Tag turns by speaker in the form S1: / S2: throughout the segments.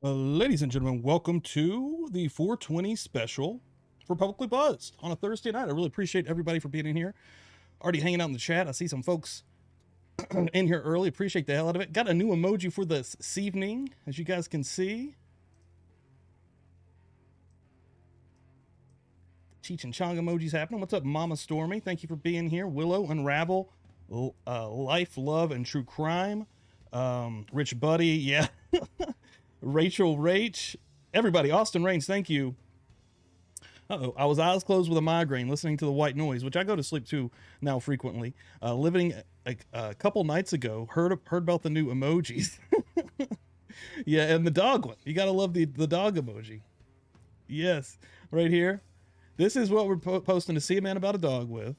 S1: Ladies and gentlemen, welcome to the 420 special for Publicly Buzzed on a Thursday night. I really appreciate everybody for being in here. Already hanging out in the chat. I see some folks in here early. Appreciate the hell out of it. Got a new emoji for this evening, as you guys can see. Cheech and Chong emojis happening. What's up, Mama Stormy? Thank you for being here. Willow, Unravel, Life, Love, and True Crime. Rich Buddy, yeah. Rachel Rach, everybody, Austin Rains, thank you. I was eyes closed with a migraine listening to the white noise, which I go to sleep to now frequently. Living a couple nights ago, heard about the new emojis. Yeah, and the dog one. You gotta love the dog emoji. Yes, right here. This is what we're posting to see a man about a dog with.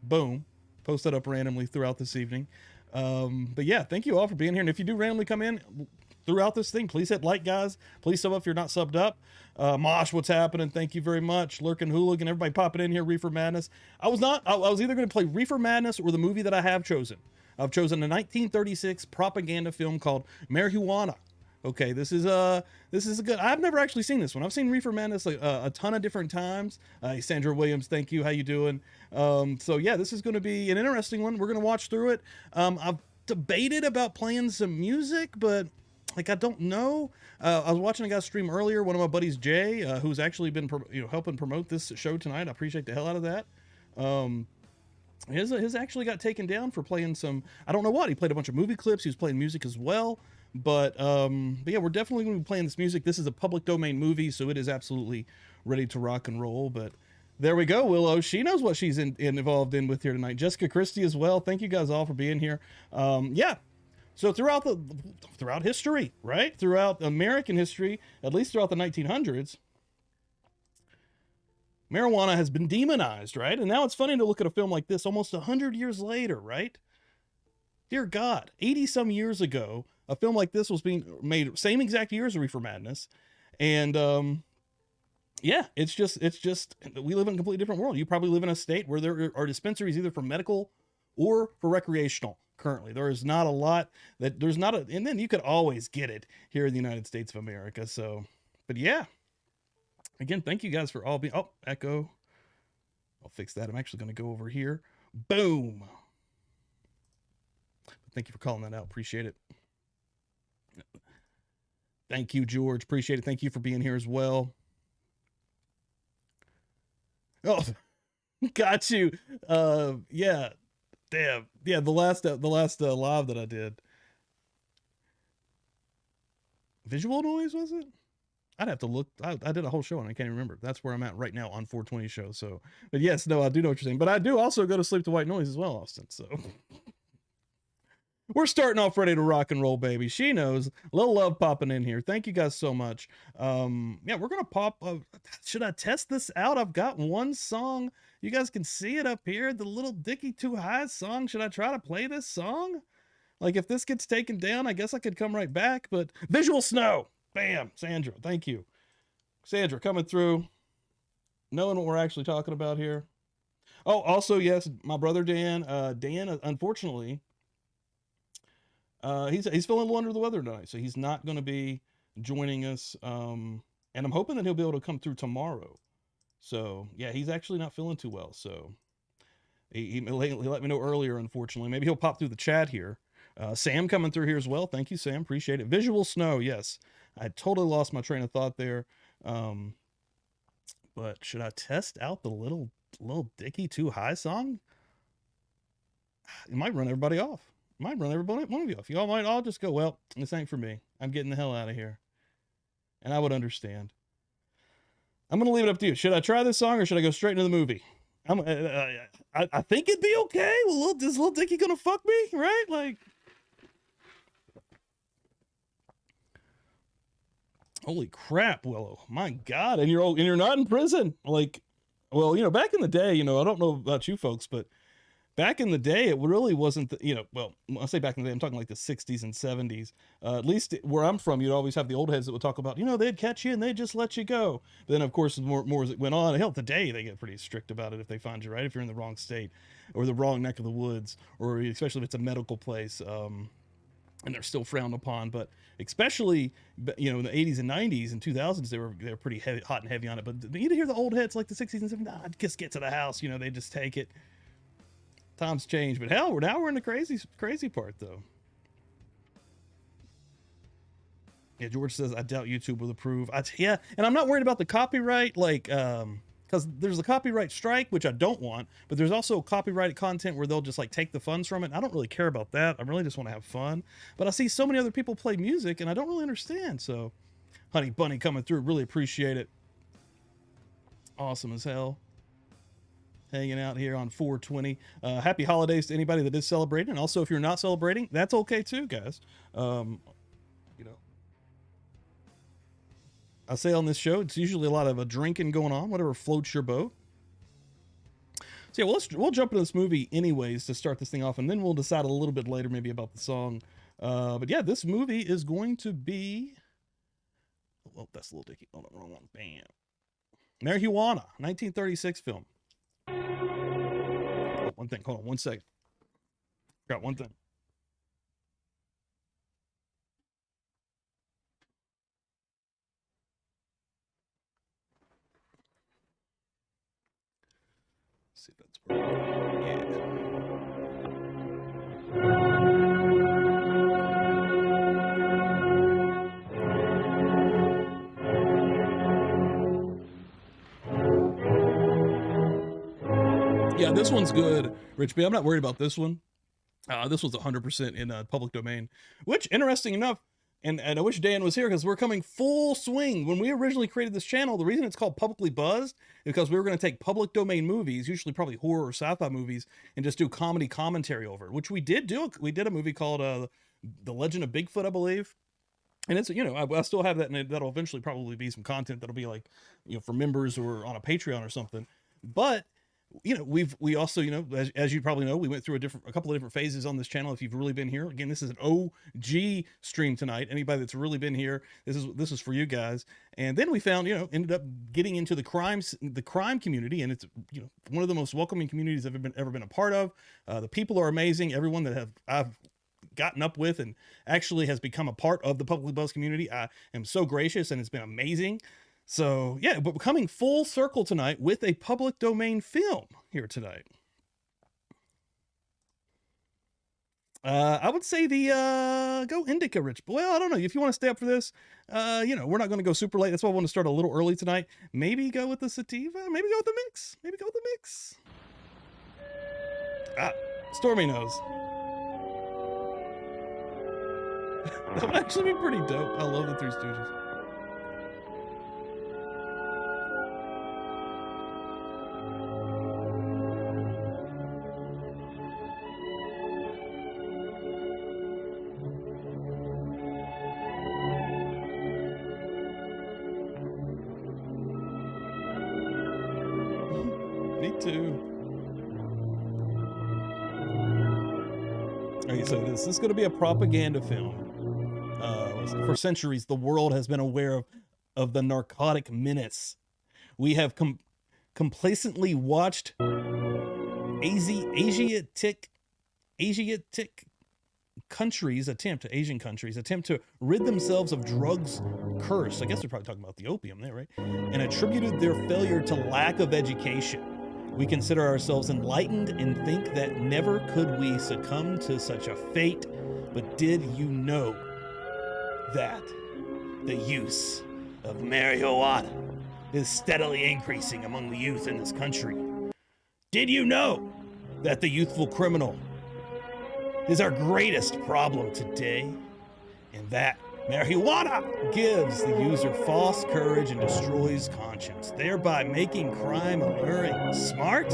S1: Boom. Post that up randomly throughout this evening. But yeah, thank you all for being here. And if you do randomly come in throughout this thing, please hit like, guys. Please sub up if you're not subbed up. Mosh, what's happening? Thank you very much. Lurking Hooligan, everybody popping in here. Reefer Madness. I was either going to play Reefer Madness or the movie that I have chosen. I've chosen a 1936 propaganda film called Marihuana. Okay, this is a good. I've never actually seen this one. I've seen Reefer Madness a ton of different times. Sandra Williams, thank you. How you doing? So yeah, this is going to be an interesting one. We're going to watch through it. I've debated about playing some music, but like I don't know. I was watching a guy stream earlier. One of my buddies, Jay, who's actually been helping promote this show tonight. I appreciate the hell out of that. His actually got taken down for playing some. I don't know what. He played a bunch of movie clips. He was playing music as well. But yeah, we're definitely going to be playing this music. This is a public domain movie, so it is absolutely ready to rock and roll. But there we go, Willow. She knows what she's involved in with here tonight. Jessica Christie as well. Thank you guys all for being here. Yeah. So throughout history, right? Throughout American history, at least throughout the 1900s, marijuana has been demonized, right? And now it's funny to look at a film like this almost 100 years later, right? Dear God, 80 some years ago, a film like this was being made, same exact year as Reefer Madness. And yeah, it's just we live in a completely different world. You probably live in a state where there are dispensaries either for medical or for recreational. Currently, there is not a lot and then you could always get it here in the United States of America. So, but yeah, again, thank you guys for all being, echo. I'll fix that. I'm actually going to go over here. Boom. Thank you for calling that out. Appreciate it. Thank you, George. Appreciate it. Thank you for being here as well. Oh, got you. Yeah. Damn. Yeah, the last live that I did. Visual noise, was it? I'd have to look. I did a whole show and I can't remember. That's where I'm at right now on 420 show. So, but yes, no, I do know what you're saying. But I do also go to sleep to white noise as well, Austin. So we're starting off ready to rock and roll, baby. She knows. A little love popping in here. Thank you guys so much. Yeah, we're gonna pop. Should I test this out? I've got one song. You guys can see it up here. The Little Dicky Too High song. Should I try to play this song? Like if this gets taken down, I guess I could come right back. But Visual Snow. Bam, Sandra. Thank you, Sandra, coming through, knowing what we're actually talking about here. Oh, also yes, my brother Dan. Dan, unfortunately. He's feeling a little under the weather tonight, so he's not going to be joining us. And I'm hoping that he'll be able to come through tomorrow. So yeah, he's actually not feeling too well. So he let me know earlier. Unfortunately, maybe he'll pop through the chat here. Sam coming through here as well. Thank you, Sam. Appreciate it. Visual Snow. Yes, I totally lost my train of thought there. But should I test out the Little Dicky Too High song? It might run everybody off. Might run everybody, one of you off. Y'all might all just go, well, this ain't for me. I'm getting the hell out of here. And I would understand. I'm going to leave it up to you. Should I try this song or should I go straight into the movie? I think it'd be okay. Well, is Little Dicky going to fuck me? Right? Like, holy crap, Willow. My God. And you're not in prison. Like, well, back in the day, I don't know about you folks, but back in the day, it really wasn't, well, I say back in the day, I'm talking like the 60s and 70s. At least where I'm from, you'd always have the old heads that would talk about, they'd catch you and they'd just let you go. But then, of course, more as it went on, hell, today they get pretty strict about it if they find you, right? If you're in the wrong state or the wrong neck of the woods, or especially if it's a medical place. and they're still frowned upon. But especially, you know, in the 80s and 90s and 2000s, they were pretty heavy, hot and heavy on it. But you hear the old hits like the 60s and 70s, just get to the house, you know, they just take it. Times change, but hell, now we're in the crazy part though. Yeah, George says, I doubt YouTube will approve. Yeah, and I'm not worried about the copyright, like, because there's a copyright strike, which I don't want, but there's also copyrighted content where they'll just like take the funds from it. And I don't really care about that. I really just want to have fun. But I see so many other people play music, and I don't really understand. So, Honey Bunny coming through, really appreciate it. Awesome as hell. Hanging out here on 420. Happy holidays to anybody that is celebrating. And also, if you're not celebrating, that's okay too, guys. You know, I say on this show, it's usually a lot of drinking going on, whatever floats your boat. So yeah, we'll jump into this movie anyways to start this thing off, and then we'll decide a little bit later maybe about the song. But yeah, this movie is going to be, well, that's a little dicky. Hold on, wrong one. Bam. Marihuana, 1936 film. Oh, one thing. Hold on 1 second. Got one thing. Let's see if that's working. Yeah, this one's good, Rich B. I'm not worried about this one. This was 100% in public domain, which, interesting enough, and I wish Dan was here because we're coming full swing. When we originally created this channel, the reason it's called Publicly Buzzed is because we were going to take public domain movies, usually probably horror or sci-fi movies, and just do comedy commentary over it, which we did do. We did a movie called The Legend of Bigfoot, I believe. And it's, you know, I still have that, and that'll eventually probably be some content that'll be like, you know, for members or on a Patreon or something. But you know, we also, you know, as you probably know, we went through a couple of different phases on this channel. If you've really been here, again, this is an OG stream tonight. Anybody that's really been here, this is for you guys. And then we found, you know, ended up getting into the crime community, and it's, you know, one of the most welcoming communities I've ever been a part of. The people are amazing. Everyone that I've gotten up with and actually has become a part of the Publicly Buzzed community, I am so gracious, and it's been amazing. So yeah, but we're coming full circle tonight with a public domain film here tonight. I would say the go Indica, Rich. Well, I don't know if you want to stay up for this. You know, we're not going to go super late. That's why I want to start a little early tonight. Maybe go with the sativa. Maybe go with the mix. Maybe go with the mix. Stormy knows. That would actually be pretty dope. I love the Three Stooges. Me too. Okay, so this is going to be a propaganda film. For centuries, the world has been aware of the narcotic menace. We have complacently watched Asiatic countries attempt to rid themselves of drugs curse. I guess they're probably talking about the opium there, right? And attributed their failure to lack of education. We consider ourselves enlightened and think that never could we succumb to such a fate. But did you know that the use of marijuana is steadily increasing among the youth in this country? Did you know that the youthful criminal is our greatest problem today, and that marijuana gives the user false courage and destroys conscience, thereby making crime alluring? Smart?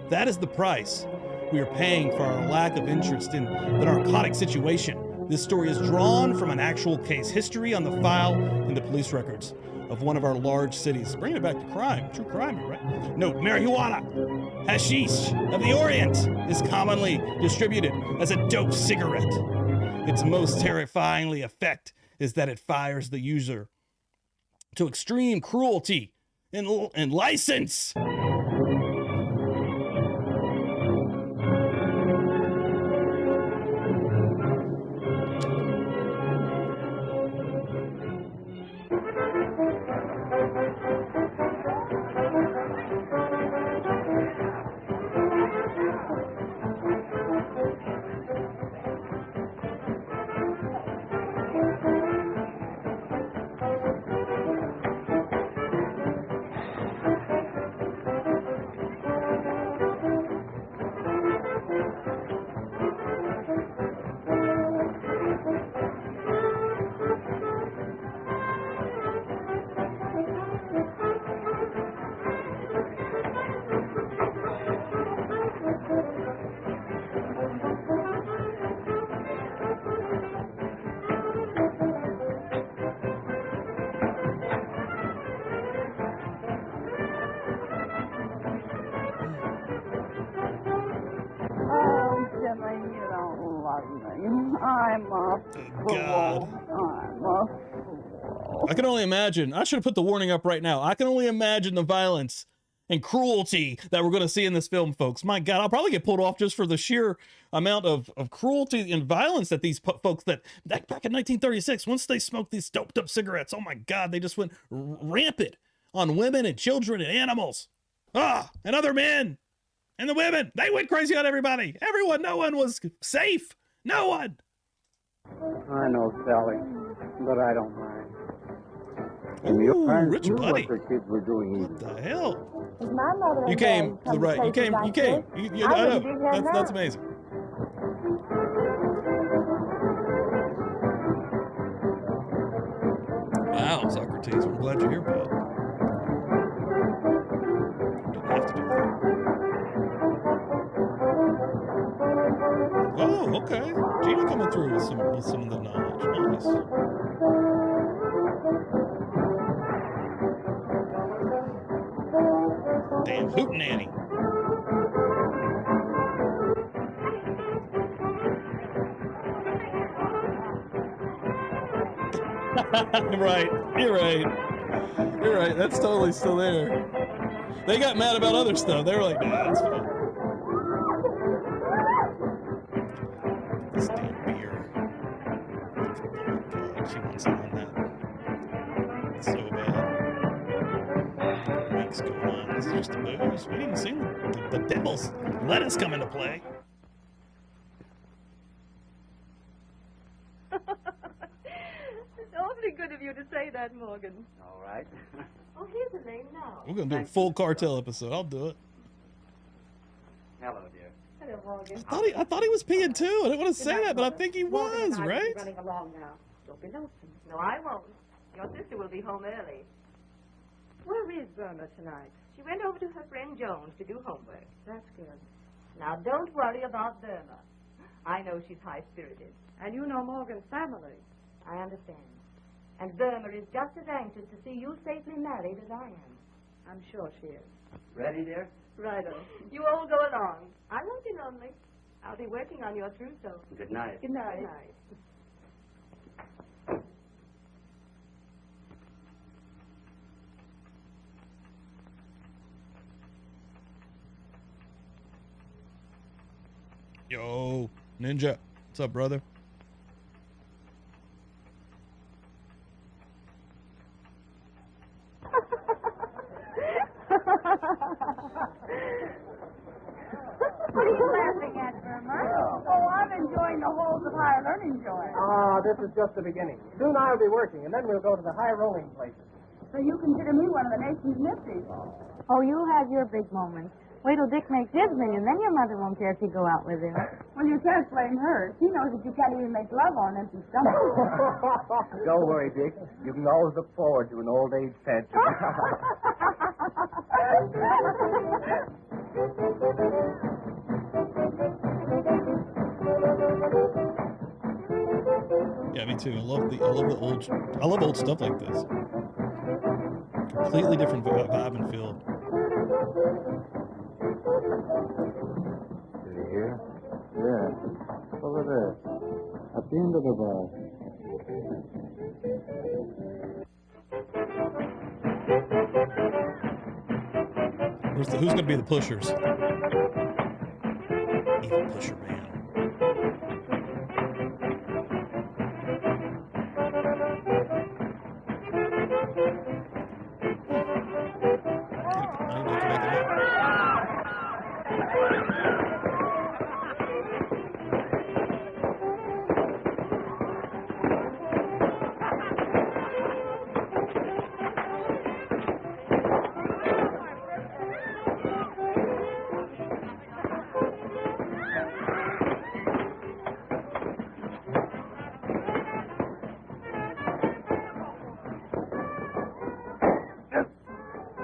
S1: That is the price we are paying for our lack of interest in the narcotic situation. This story is drawn from an actual case history on the file in the police records of one of our large cities. Bringing it back to crime, true crime, right? Note, marijuana, hashish of the Orient, is commonly distributed as a dope cigarette. Its most terrifyingly effect is that it fires the user to extreme cruelty and license. I can only imagine. I should have put the warning up right now. I can only imagine the violence and cruelty that we're going to see in this film, folks. My God, I'll probably get pulled off just for the sheer amount of cruelty and violence that these folks that back in 1936, once they smoked these doped up cigarettes, oh my God, they just went rampant on women and children and animals. And other men and the women. They went crazy on everybody. Everyone, no one was safe. No one.
S2: I know, Sally, but I don't mind.
S1: Ooh, Rich Buddy.
S2: What the kids were doing.
S1: What the hell?
S3: My mother
S1: You came to the right. You came. I know. That's amazing. Wow, Socrates. I'm glad you're here, bud. Didn't have to do that. Oh, okay. Gina coming through with some of the knowledge. Nice. Damn hootenanny. Right. You're right. You're right. That's totally still there. They got mad about other stuff. They were like, nah, that's fine. This damn beer. Oh God, she wants some on that. It's so bad. What's going on? This is just a booze. We didn't see the devil's lettuce come into play.
S4: It's awfully good of you to say that, Morgan.
S2: All right.
S4: Oh, here's the name now.
S1: We're gonna do a full cartel episode. I'll do it.
S2: Hello, dear.
S4: Hello, Morgan.
S1: I thought he was peeing too. I didn't want to say that, but I think he
S4: Morgan
S1: was,
S4: and I will
S1: right?
S4: be running along now. Don't be lonesome. No, I won't. Your sister will be home early. Where is Burma tonight? She went over to her friend Jones to do homework. That's good. Now, don't worry about Burma. I know she's high-spirited. And you know Morgan's family. I understand. And Burma is just as anxious to see you safely married as I am. I'm sure she is.
S2: Ready, dear?
S4: Righto. You all go along. I won't be lonely. I'll be working on your trousseau.
S2: Good night.
S4: Good night. Good night.
S1: Yo, Ninja. What's up, brother?
S3: What are you laughing at, Burma? Oh, I'm enjoying the holes of higher learning, Joy.
S5: Ah, this is just the beginning. Soon I'll be working, and then we'll go to the high rolling places.
S3: So you consider me one of the nation's nifties? Oh, you have your big moment. Wait till Dick makes his million, then your mother won't care if you go out with him. Well, you can't blame her. She knows that you can't even make love on an empty stomach.
S5: Don't worry, Dick. You can always look forward to an old age pension.
S1: Yeah, me too. I love old stuff like this. Completely different vibe and feel.
S2: Did you hear? Yeah. Over there. At the end of the bar.
S1: Who's gonna be the pushers? Evil pusher man.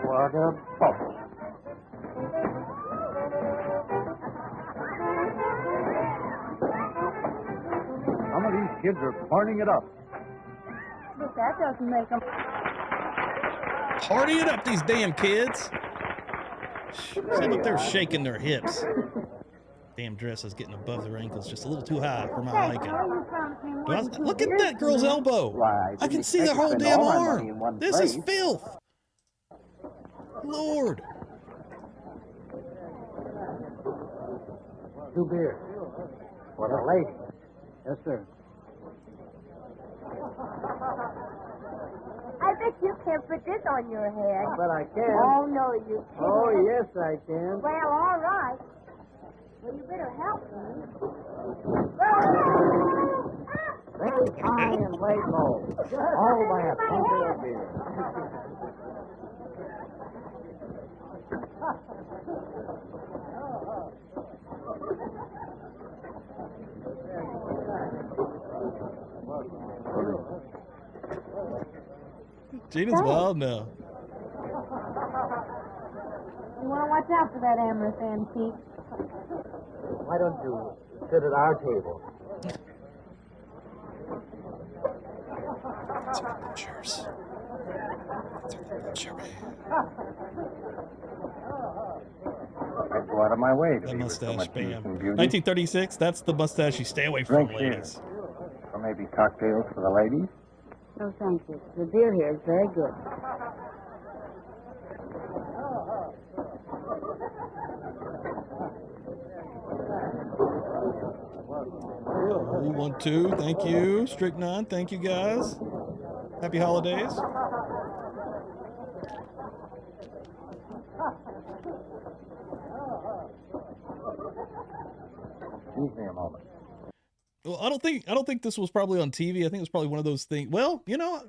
S2: What a bubble. Some of these kids are partying it up.
S3: But that doesn't make them...
S1: Party it up, these damn kids. See look, they're shaking their hips. Damn dress is getting above their ankles, just a little too high for my liking.
S3: Oh, you promised me
S1: Look at that girl's elbow.
S5: Why,
S1: I can see the whole damn arm. This is filth. Lord.
S5: 2 beers. For the lady. Yes, sir.
S3: I bet you can't put this on your head.
S5: But I can.
S3: Oh, no, you can't.
S5: Oh, yes, I can.
S3: Well, all right. Well, you better help me.
S5: Very high and way low. All by a pincher of beer.
S1: Gina's wild now.
S3: You want to watch out for that amorous antique.
S5: Why don't you sit at our table?
S1: Cheers.
S5: I'd go out of my way to
S1: That
S5: be with so
S1: mustache,
S5: much youth
S1: bam.
S5: and beauty.
S1: 1936, that's the mustache you stay away from,
S5: Drink here.
S1: ladies.
S5: Or maybe cocktails for the ladies?
S3: No, thank you. The beer here is very good.
S1: Oh, 1, 2, thank you. Strychnine, thank you guys. Happy holidays.
S5: Excuse me a moment.
S1: Well, I don't think this was probably on TV. I think it was probably one of those things. Well, you know,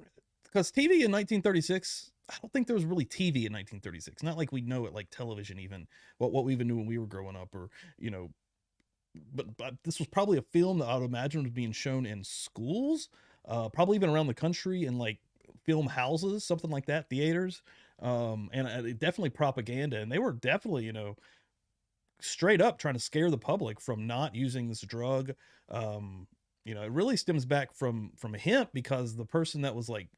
S1: because TV in 1936, I don't think there was really TV in 1936. Not like we know it, like television, even what we even knew when we were growing up, or you know. But this was probably a film that I would imagine was being shown in schools, probably even around the country in like film houses, something like that, theaters, and definitely propaganda. And they were definitely, you know, straight up trying to scare the public from not using this drug. You know, it really stems back from hemp, because the person that was like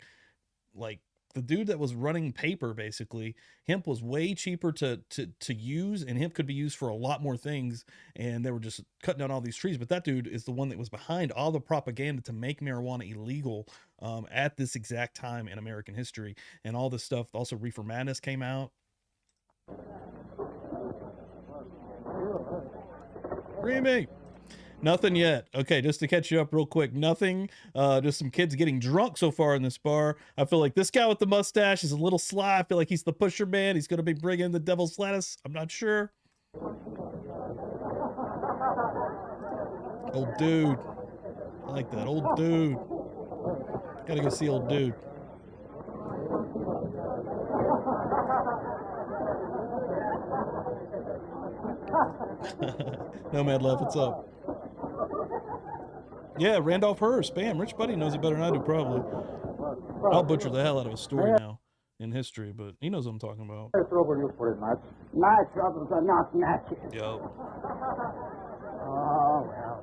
S1: the dude that was running paper, basically, hemp was way cheaper to use, and hemp could be used for a lot more things, and they were just cutting down all these trees. But that dude is the one that was behind all the propaganda to make marijuana illegal at this exact time in American history. And all this stuff, also Reefer Madness came out. Creamy. Nothing yet. Okay, just to catch you up real quick. Nothing. Just some kids getting drunk so far in this bar. I feel like this guy with the mustache is a little sly. I feel like he's the pusher man. He's going to be bringing the devil's lettuce. I'm not sure. Old dude. I like that. Old dude. Gotta go see old dude. Nomad Love, what's up? Yeah, Randolph Hearst. Bam, Rich Buddy knows it better than I do, probably. I'll butcher the hell out of a story now in history, but he knows what I'm talking about.
S5: Trouble you put it much.
S2: My troubles are not matches.
S1: Yo.
S5: Oh, well.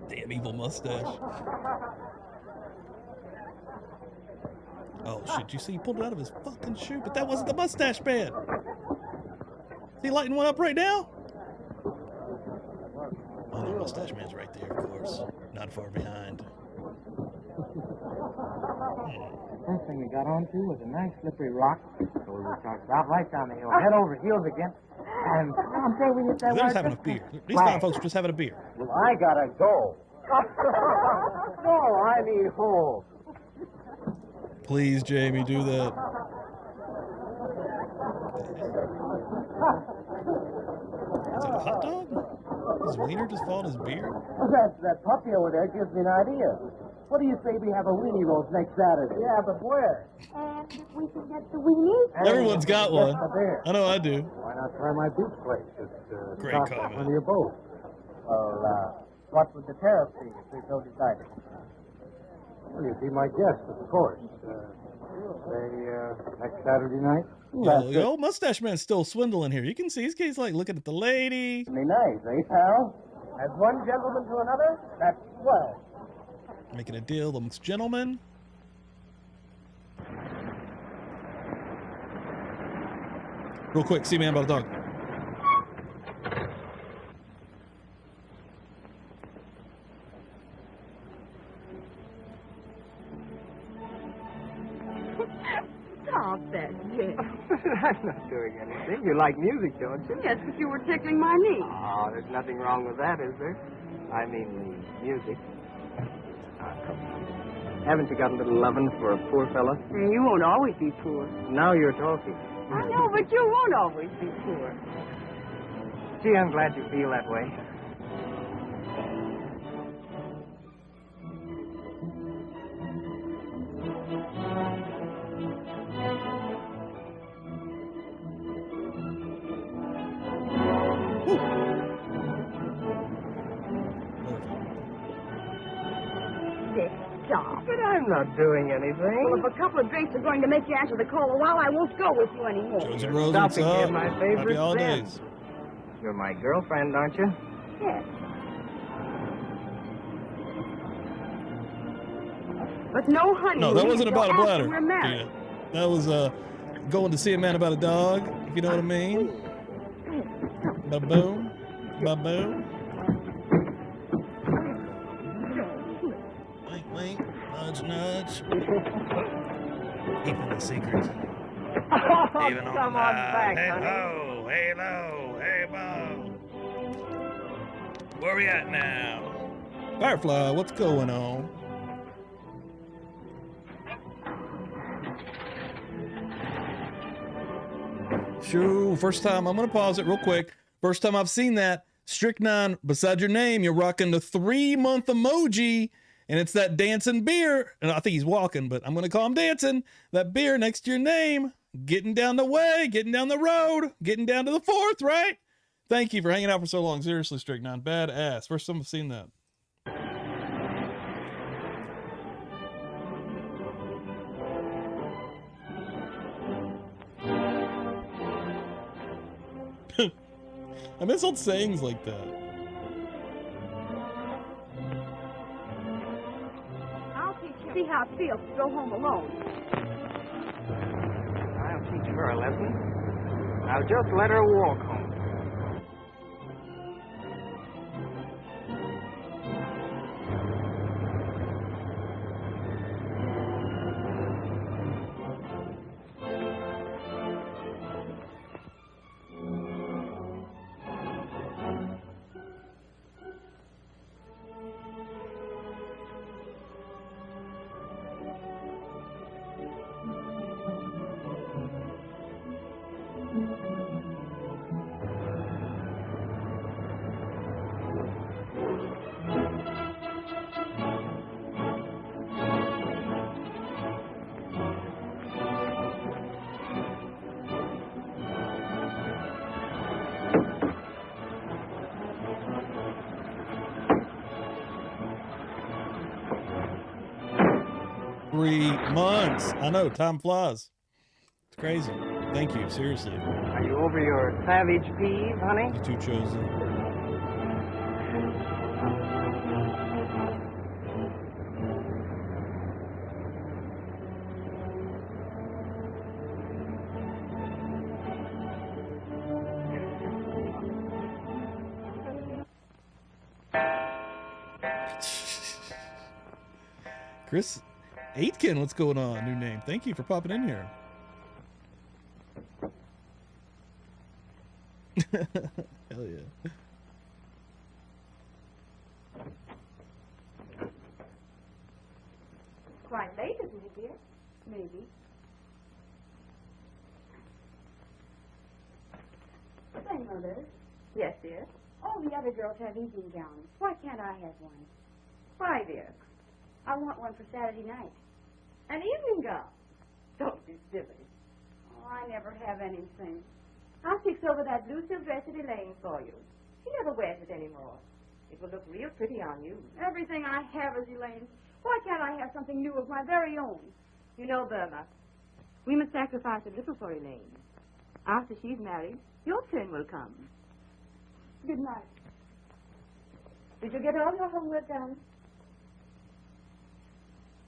S1: Damn evil mustache. Oh shit, you see he pulled it out of his fucking shoe, but that wasn't the mustache man. Is he lighting one up right now? Oh, the mustache man's right there, of course. Not far behind.
S5: First thing we got onto was a nice slippery rock, so we were talking about right down the hill, head over heels again, and I'm saying we hit that
S1: They're just
S5: right.
S1: having a beer. These fine folks are just having a beer.
S5: Well, I gotta go. No, I need home.
S1: Please, Jamie, do that. Is that a hot dog? His wiener just followed his beer?
S5: That puppy over there gives me an idea. What do you say we have a weenie roast next Saturday? Yeah, but where?
S3: And we can get the weenies.
S1: Everyone's got one. I know I do.
S5: Why not try my beach place? It's
S1: Great
S5: not
S1: comment.
S5: on your boat. Well, what would the tariff be if we so decided? Well, you'd be my guest, of course. Next Saturday night?
S1: The old mustache man's still swindling here. You can see he's like looking at the lady.
S5: Be nice, eh, pal? As one gentleman to another? That's swell.
S1: Making a deal amongst gentlemen. Real quick, see man about a dog.
S3: Stop that, Dick.
S5: I'm not doing anything. You like music, don't you?
S3: Yes, but you were tickling my knee.
S5: Oh, there's nothing wrong with that, is there? I mean, the music. Come on. Haven't you got a little lovin' for a poor fella?
S3: You won't always be poor.
S5: Now you're talking.
S3: I know, but you won't always be poor.
S5: Gee, I'm glad you feel that way.
S3: Dick, stop.
S5: But I'm not doing anything.
S3: Well, if a couple of drinks are going to make you answer the call a while, I won't go with you anymore.
S1: Josie Rose,
S5: Stop
S1: what's
S5: it,
S1: up?
S5: kid, my favorite
S1: Happy holidays.
S5: scent. You're my girlfriend, aren't you?
S3: Yes. But no honey.
S1: No, that wasn't about a bladder.
S3: We're married.
S1: Yeah. That was going to see a man about a dog, if you know what I mean. Ba-boom. Ba-boom. Wink, wink. Nudge, nudge. Keeping the secret.
S5: Oh,
S1: Even on
S5: come
S1: the
S5: on
S1: line.
S5: back,
S1: Hey,
S5: honey.
S1: ho. Hey, low. Hey, bo. Where we at now? Firefly, what's going on? Sure, first time, I'm going to pause it real quick. First time I've seen that. Strychnine, beside your name, you're rocking the 3-month emoji, and it's that dancing beer. And I think he's walking, but I'm going to call him dancing. That beer next to your name, getting down the way, getting down the road, getting down to the 4th, right? Thank you for hanging out for so long. Seriously, Strychnine, badass. First time I've seen that. I miss old sayings like that.
S3: I'll teach you. See how it feels to go home alone.
S5: I'll teach her a lesson. I'll just let her walk home.
S1: Months. I know, time flies. It's crazy. Thank you, seriously.
S5: Are you over your savage peeve, honey?
S1: You two chosen. Chris Aitken, what's going on? New name. Thank you for popping in here. Hell yeah.
S4: Quite late, isn't it, dear?
S3: Maybe. Say, Mother.
S4: Yes, dear.
S3: All the other girls have evening gowns. Why can't I have one?
S4: Why, dear?
S3: I want one for Saturday night.
S4: An evening gown. Don't be silly.
S3: Oh, I never have anything.
S4: I'll fix over that blue silk dress at Elaine for you. She never wears it anymore. It will look real pretty on you.
S3: Everything I have is Elaine's. Why can't I have something new of my very own?
S4: You know, Burma, we must sacrifice a little for Elaine. After she's married, your turn will come.
S3: Good night.
S4: Did you get all your homework done?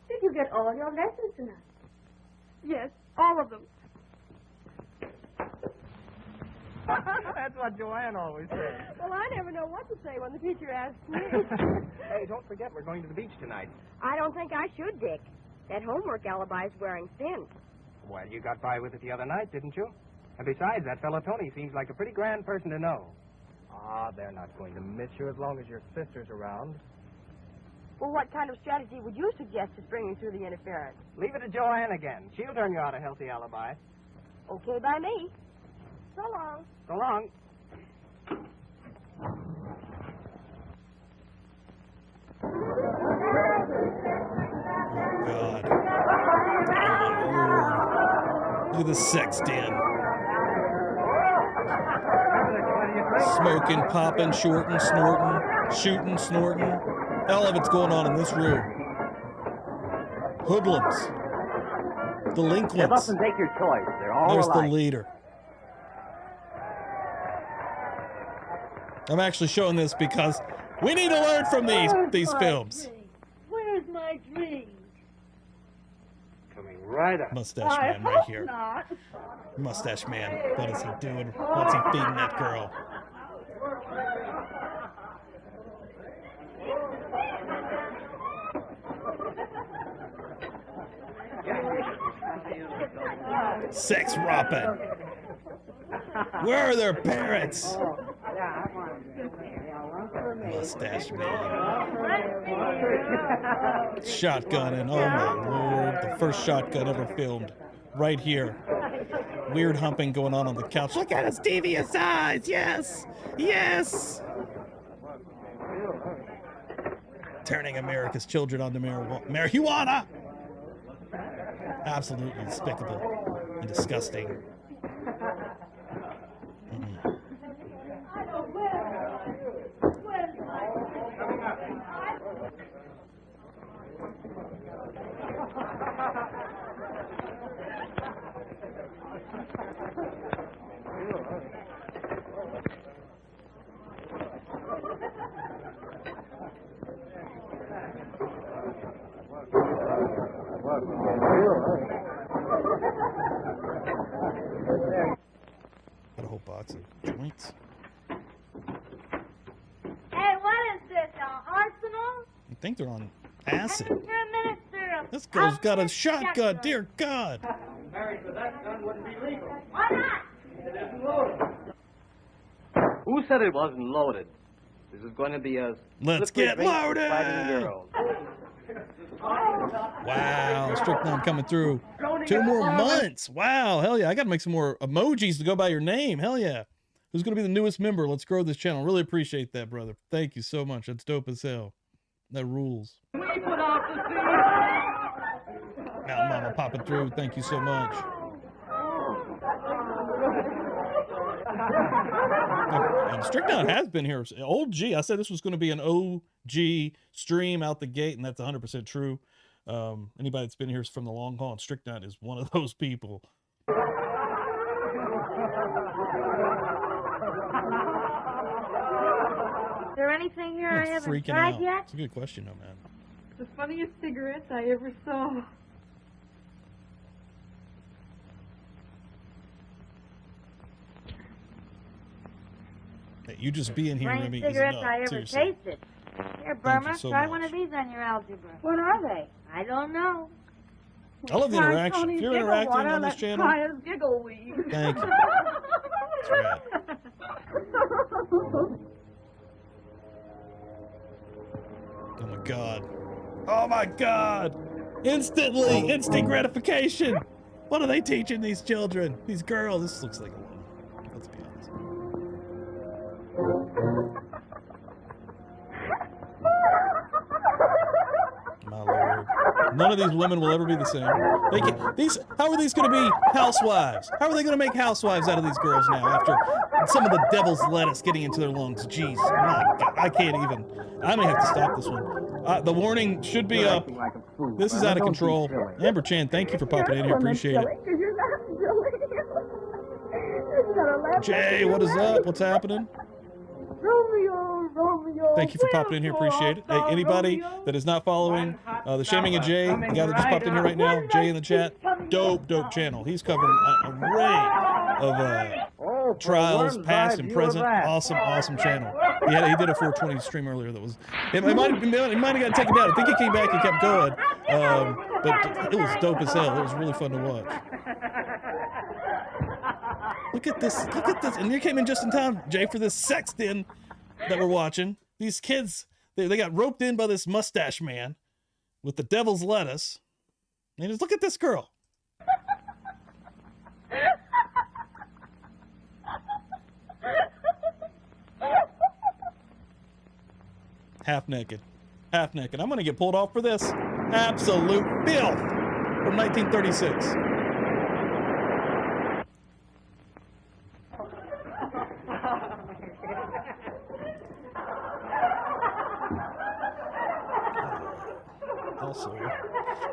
S4: Did you get all your lessons tonight?
S3: Yes, all of them.
S5: That's what Joanne always says.
S4: Well, I never know what to say when the teacher asks me.
S5: Hey, don't forget we're going to the beach tonight.
S4: I don't think I should, Dick. That homework alibi's wearing thin.
S5: Well, you got by with it the other night, didn't you? And besides, that fellow Tony seems like a pretty grand person to know. Ah, they're not going to miss you as long as your sister's around.
S4: Well, what kind of strategy would you suggest to bringing through the interference?
S5: Leave it to Joanne again. She'll turn you out a healthy alibi.
S4: Okay by me. So long.
S5: So long.
S1: God. Oh, my Lord. Look at the sex den. Smoking, popping, shorting, snorting, shooting, snorting. All of it's going on in this room. Hoodlums. Delinquents.
S5: Step up and take your choice. They're all
S1: There's
S5: alike.
S1: the leader. I'm actually showing this because we need to learn from these films.
S3: Where's my drink?
S5: Coming right up.
S1: Mustache man right here. Mustache man. What is he doing? What's he feeding that girl? Sex ropping. Where are their parents? Mustache man. Shotgunning. Oh my Lord. The first shotgun ever filmed. Right here. Weird humping going on the couch. Look at his devious eyes. Yes. Yes. Turning America's children onto marijuana. Absolutely despicable and disgusting. Got a whole box of joints.
S3: Hey, what is this, an arsenal?
S1: I think they're on acid.
S3: You're a minister of...
S1: This girl's got a shotgun. Dear God.
S5: Married with that gun wouldn't be legal.
S3: Why not?
S5: It isn't loaded.
S6: Who said it wasn't loaded? This is going to be a
S1: Let's
S6: slippery
S1: get
S6: bait for
S1: loaded!
S6: fighting girls.
S1: Wow, Strychnine coming through. 2 more months. Wow, hell yeah. I got to make some more emojis to go by your name. Hell yeah. Who's going to be the newest member? Let's grow this channel. Really appreciate that, brother. Thank you so much. That's dope as hell. That rules. Mountain Mama popping through. Thank you so much. And Strychnine has been here. Old G. I said this was going to be an OG stream out the gate, and that's 100% true. Anybody that's been here from the long haul, and Strychnine is one of those people.
S3: Is there anything here I
S1: It's
S3: haven't
S1: freaking
S3: tried
S1: out.
S3: yet?
S1: It's a good question, though, man.
S4: The funniest cigarettes I ever saw.
S1: Hey, you just being here,
S3: Funniest
S1: Remy, is
S3: cigarettes
S1: enough.
S3: I ever
S1: Seriously.
S3: tasted. Here, Burma,
S1: so
S3: try
S1: much.
S3: one of these on your algebra.
S4: What are they?
S3: I don't know.
S1: I love the interaction. If you're interacting on this channel,
S4: Giggle weed.
S1: thank you. That's right. Oh my God. Oh my God. Instantly. Instant gratification. What are they teaching these children? These girls. This looks like a lot. Let's be honest. My Lord. None of these women will ever be the same. How are these going to be housewives? How are they going to make housewives out of these girls now after some of the devil's lettuce getting into their lungs? Jeez, my God, I can't even. I may have to stop this one. The warning should be up. This is out of control. Amber Chan, thank you for popping in here. Appreciate it. Jay, what is up? What's happening? Thank you for popping in here. Appreciate it. Hey, anybody that is not following the Shaming of Jay, the guy that just popped in here right now, Jay in the chat, dope channel. He's covering an array of trials,
S2: one
S1: past
S2: drive,
S1: and
S2: you were
S1: present.
S2: back.
S1: Awesome channel. He did a 420 stream earlier that was. It might have got taken down. I think he came back and kept going, but it was dope as hell. It was really fun to watch. Look at this! Look at this! And you came in just in time, Jay, for this sex den that we're watching. These kids, they got roped in by this mustache man with the devil's lettuce. And just look at this girl. Half naked. Half naked. I'm going to get pulled off for this. Absolute filth from 1936. Also,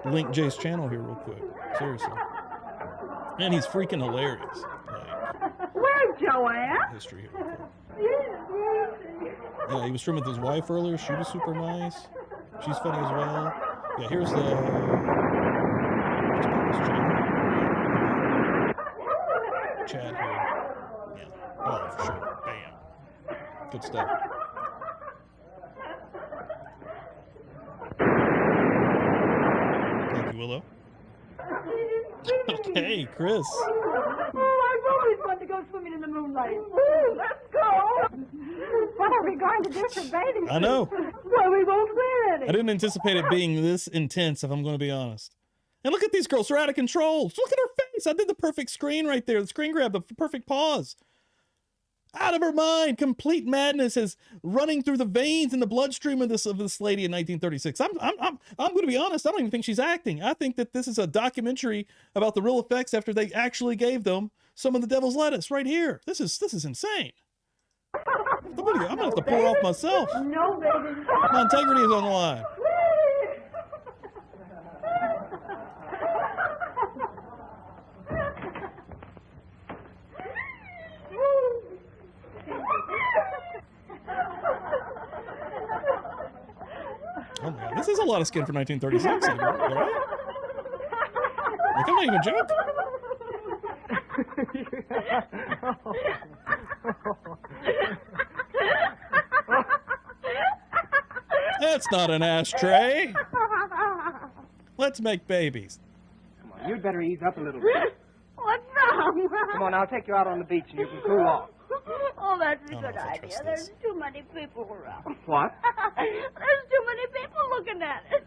S1: link Jay's channel here real quick. Seriously. And he's freaking hilarious. Like,
S3: Where's Joanne?
S1: history here. Yeah, he was streaming with his wife earlier. She was super nice. She's funny as well. Yeah, here's the. Just put this chat here. Yeah. Oh, for sure. Bam. Good stuff. Thank you, Willow. Okay, Chris.
S3: Oh, I've always wanted to go swimming in the moonlight. Ooh, let's go. What are we going to do for bathing suits?
S1: I know.
S3: Well, we won't wear any.
S1: I didn't anticipate it being this intense, if I'm going to be honest. And look at these girls. They're out of control. Look at her face. I did the perfect screen right there. The screen grab, the perfect pause. Out of her mind. Complete madness is running through the veins and the bloodstream of this lady in 1936. I'm going to be honest. I don't even think she's acting. I think that this is a documentary about the real effects after they actually gave them some of the devil's lettuce right here. This is insane. I'm going to have to pull it off myself.
S3: No, baby.
S1: My integrity is on the line. Oh my God, this is a lot of skin for 1936, right? Like, I'm not even joking. That's not an ashtray. Let's make babies.
S5: Come on, you'd better ease up a little bit.
S3: What's wrong?
S5: Come on, I'll take you out on the beach and you can cool off.
S3: Oh, that's a
S1: I don't
S3: good
S1: know if I
S3: idea.
S1: trust
S3: There's
S1: this.
S3: too many people around.
S5: What?
S3: There's too many people looking at it.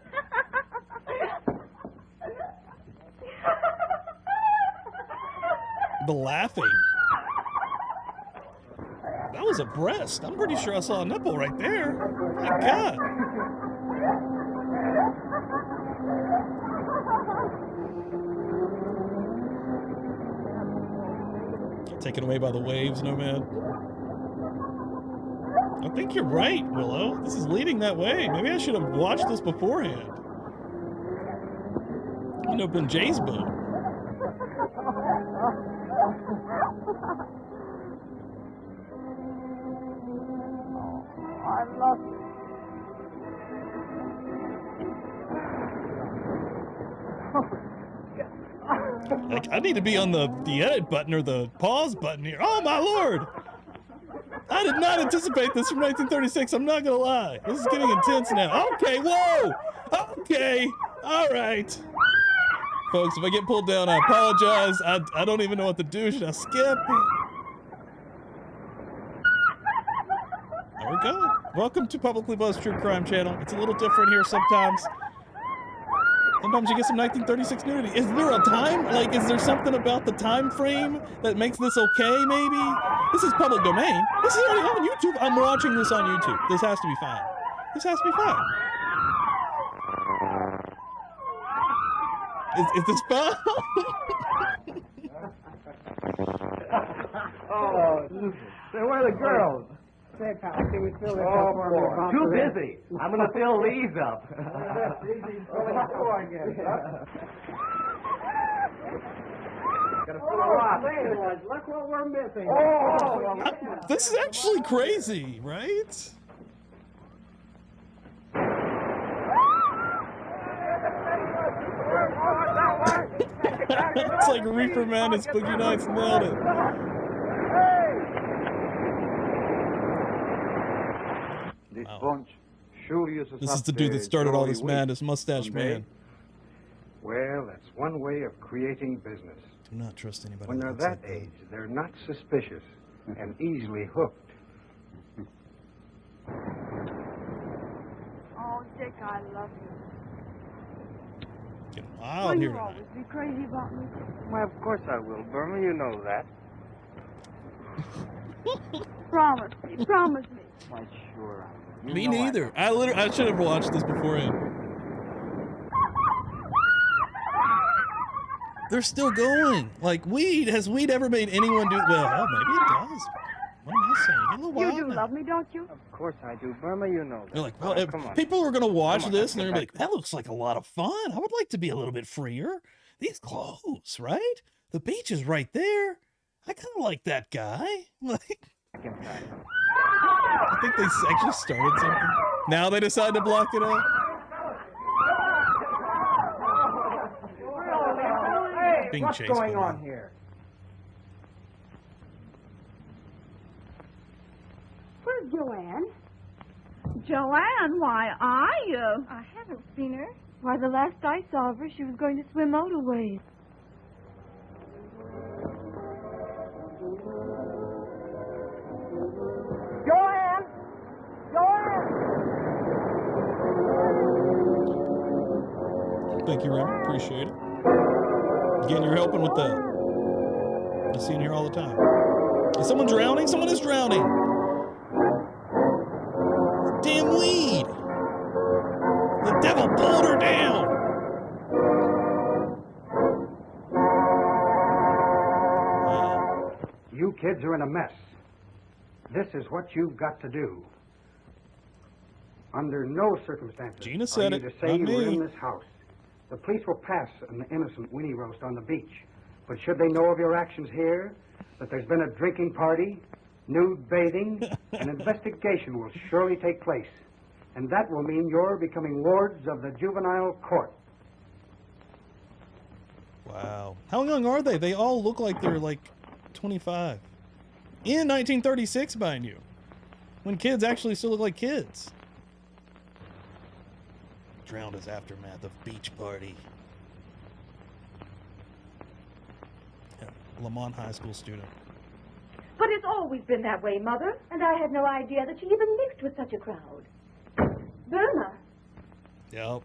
S1: The laughing. That was a breast. I'm pretty sure I saw a nipple right there. My God. Taken away by the waves, no man. I think you're right, Willow. This is leading that way. Maybe I should have watched this beforehand. You know, been Jay's boat.
S3: I love you.
S1: Like, I need to be on the edit button or the pause button here. Oh my Lord! I did not anticipate this from 1936. I'm not gonna lie. This is getting intense now. Okay, whoa! Okay, all right. Folks, if I get pulled down, I apologize. I don't even know what to do. Should I skip? There we go. Welcome to Publicly Buzzed True Crime Channel. It's a little different here sometimes. Sometimes you get some 1936 nudity. Is there a time? Like, is there something about the time frame that makes this okay, maybe? This is public domain. This is already on YouTube. I'm watching this on YouTube. This has to be fine. This has to be fine. Is this fun?
S5: Oh, say, where are the girls?
S2: Say, pal, can we fill this
S5: Oh,
S2: up for me?
S5: boy. Too busy. I'm going to fill these up. Gotta fill a lot.
S2: Look what we're missing.
S5: Oh,
S1: This is actually crazy, right? It's like Reefer Madness, Boogie Nights nailed it.
S2: bunch.
S1: This is the dude that started all this madness, Mustache Man.
S7: Well, that's one way of creating business.
S1: Do not trust anybody.
S7: When they're that age, they're not suspicious and easily hooked.
S3: Oh, Dick, I love you.
S1: Getting wild
S3: Will
S1: here
S3: you
S1: tonight.
S3: always be crazy about me?
S5: Why, of course I will, Burma. You know that.
S3: Promise me.
S2: Why, sure I will.
S1: Me neither. I should have watched this beforehand. They're still going. Like, weed. Has weed ever made anyone do... Well, hell, maybe it does. What am I saying? Get a little
S3: You
S1: wild
S3: do
S1: now.
S3: love me, don't you?
S5: Of course I do, Burma. You know that.
S1: They're like, well,
S5: Oh,
S1: if
S5: come on.
S1: people are going to watch
S5: Come on,
S1: this, and
S5: let's
S1: they're
S5: get
S1: going to be like, that looks like a lot of fun. I would like to be a little bit freer. These clothes, right? The beach is right there. I kind of like that guy. Like, I think they actually started something. Now they decide to block it out.
S5: Hey,
S1: Being
S5: what's
S1: chased
S5: going
S1: by
S5: on
S1: them.
S5: here?
S3: Where's Joanne?
S8: Joanne, why,
S3: I
S8: haven't seen her.
S3: Why, the last I saw of her, she was going to swim motorways.
S5: Joanne! Joanne!
S1: Thank you, Remy. Appreciate it. Again, you're helping with the... I see in here all the time. Is someone drowning? Someone is drowning. Damn weed. The devil pulled her down. Wow.
S7: You kids are in a mess. This is what you've got to do. Under no circumstances
S1: Gina said
S7: are you
S1: it,
S7: to say
S1: not
S7: you were
S1: me.
S7: in this house. The police will pass an innocent Winnie roast on the beach. But should they know of your actions here, that there's been a drinking party, nude bathing, an investigation will surely take place. And that will mean you're becoming wards of the juvenile court.
S1: Wow. How young are they? They all look like they're like 25. In 1936, mind you. When kids actually still look like kids. Drowned as aftermath of beach party. Yeah, Lamont High School student.
S4: But it's always been that way, Mother. And I had no idea that she even mixed with such a crowd. Burma.
S1: Yep.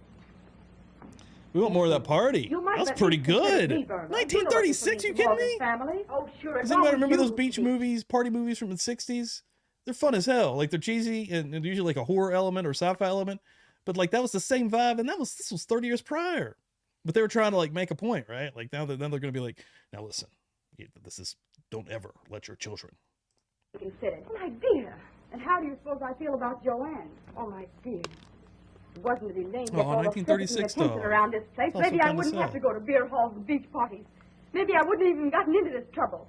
S1: We want more of that party.
S4: You might
S1: That's
S4: at
S1: pretty
S4: least consider
S1: good.
S4: me, Burma.
S1: 1936, you kidding me?
S4: Family? Oh, sure.
S1: Does anybody remember those beach movies, party movies from the 60s? They're fun as hell. Like, they're cheesy and usually like a horror element or sci-fi element. But like, that was the same vibe, and this was 30 years prior. But they were trying to like make a point, right? Like now they're going to be like, now listen, don't ever let your children.
S4: Consider.
S3: My dear. And how do you suppose I feel about Joanne?
S4: Oh, my dear. It wasn't to be named
S1: Oh, 1936
S4: attention
S1: dog.
S4: around this place.
S1: Also
S4: Maybe I
S1: kinda
S4: wouldn't have
S1: sad.
S4: to go to beer halls and beach parties. Maybe I wouldn't even gotten into this trouble.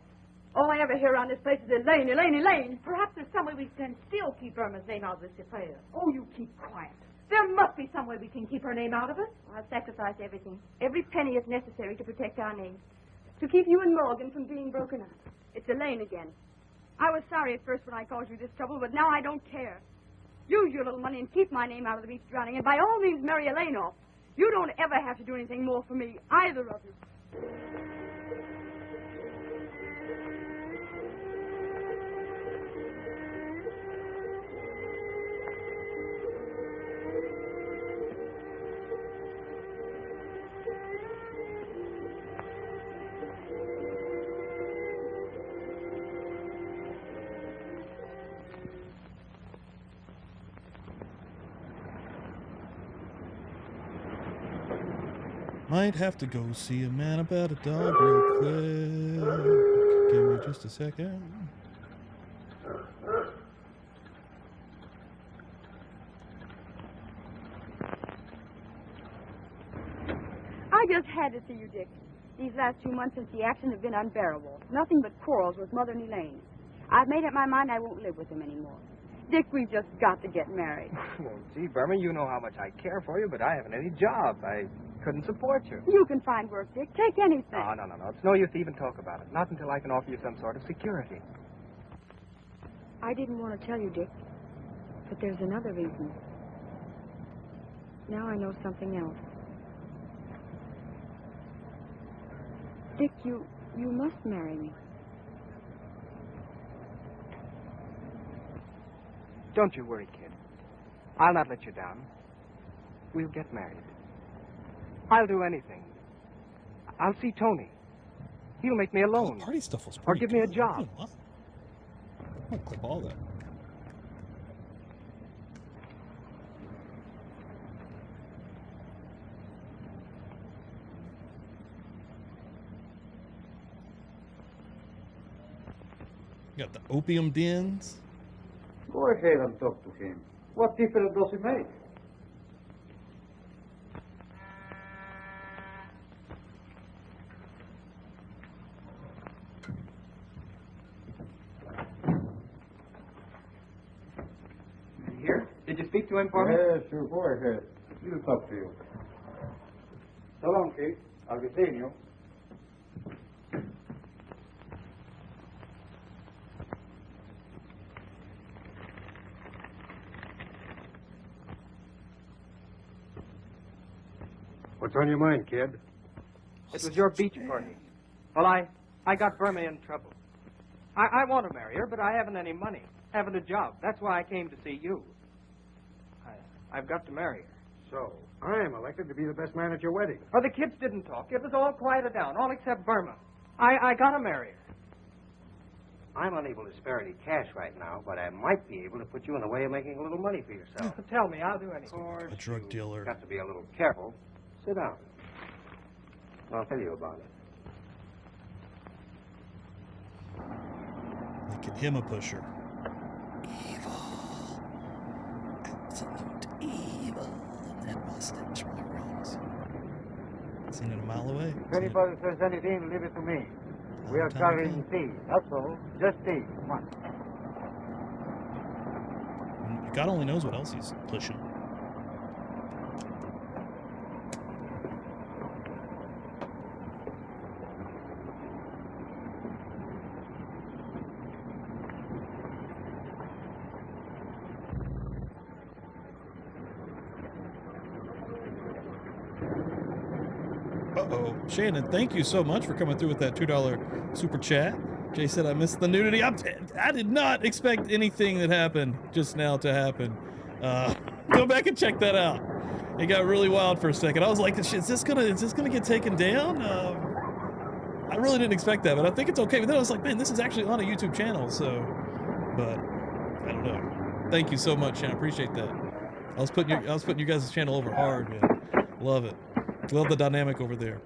S4: All I ever hear around this place is Elaine, Elaine, Elaine. Perhaps there's some way we can still keep Irma's name out of this affair.
S3: Oh, you keep quiet.
S4: There must be some way we can keep her name out of it. I'll sacrifice everything. Every penny is necessary to protect our name. To keep you and Morgan from being broken up. It's Elaine again. I was sorry at first when I caused you this trouble, but now I don't care. Use your little money and keep my name out of the beach drowning, and by all means marry Elaine off. You don't ever have to do anything more for me, either of you.
S1: Might have to go see a man about a dog real quick. Give me just a second.
S3: I just had to see you, Dick. These last 2 months since the action have been unbearable. Nothing but quarrels with Mother and Elaine. I've made up my mind I won't live with him anymore. Dick, we've just got to get married.
S5: Well, gee, Burma, you know how much I care for you, but I haven't any job. I couldn't support you.
S3: You can find work, Dick. Take anything.
S5: No. It's no use to even talk about it. Not until I can offer you some sort of security.
S3: I didn't want to tell you, Dick. But there's another reason. Now I know something else. Dick, you must marry me.
S5: Don't you worry, kid. I'll not let you down. We'll get married. I'll do anything. I'll see Tony. He'll make me a loan.
S1: The party stuff was
S5: Or
S1: pretty
S5: give me a
S1: good.
S5: job.
S1: I'm gonna clip all that. You got the opium dens.
S2: Go ahead and talk to him. What difference does it make?
S5: Here? Did you speak to him for me?
S2: Yeah, sure. Go ahead. He'll talk to you. So long, Kate. I'll be seeing you.
S7: What's on your mind, kid?
S5: It was your beach party. Well, I got Burma in trouble. I want to marry her, but I haven't any money. Haven't a job. That's why I came to see you. I've got to marry her.
S7: So, I am elected to be the best man at your wedding.
S5: Oh, the kids didn't talk. It was all quieted down, all except Burma. I got to marry her.
S9: I'm unable to spare any cash right now, but I might be able to put you in the way of making a little money for yourself.
S5: Tell me, I'll do anything.
S9: Of course,
S1: A drug dealer.
S9: got to be a little careful. Sit down. I'll tell you about it.
S1: Making him a pusher. Evil. Absolute evil. And that mustache, my friends. Seen it a mile away.
S2: If anybody says anything, leave it to me. We are carrying tea. That's all. Just tea. Come on.
S1: God only knows what else he's pushing. Uh-oh. Shannon, thank you so much for coming through with that $2 super chat. Jay said, I missed the nudity. I did not expect anything that happened just now to happen. Go back and check that out. It got really wild for a second. I was like, is this gonna get taken down? I really didn't expect that, but I think it's okay. But then I was like, man, this is actually on a YouTube channel, so, but I don't know. Thank you so much, Shannon. I appreciate that. I was putting your guys' channel over hard, man. Love it. Love the dynamic over there.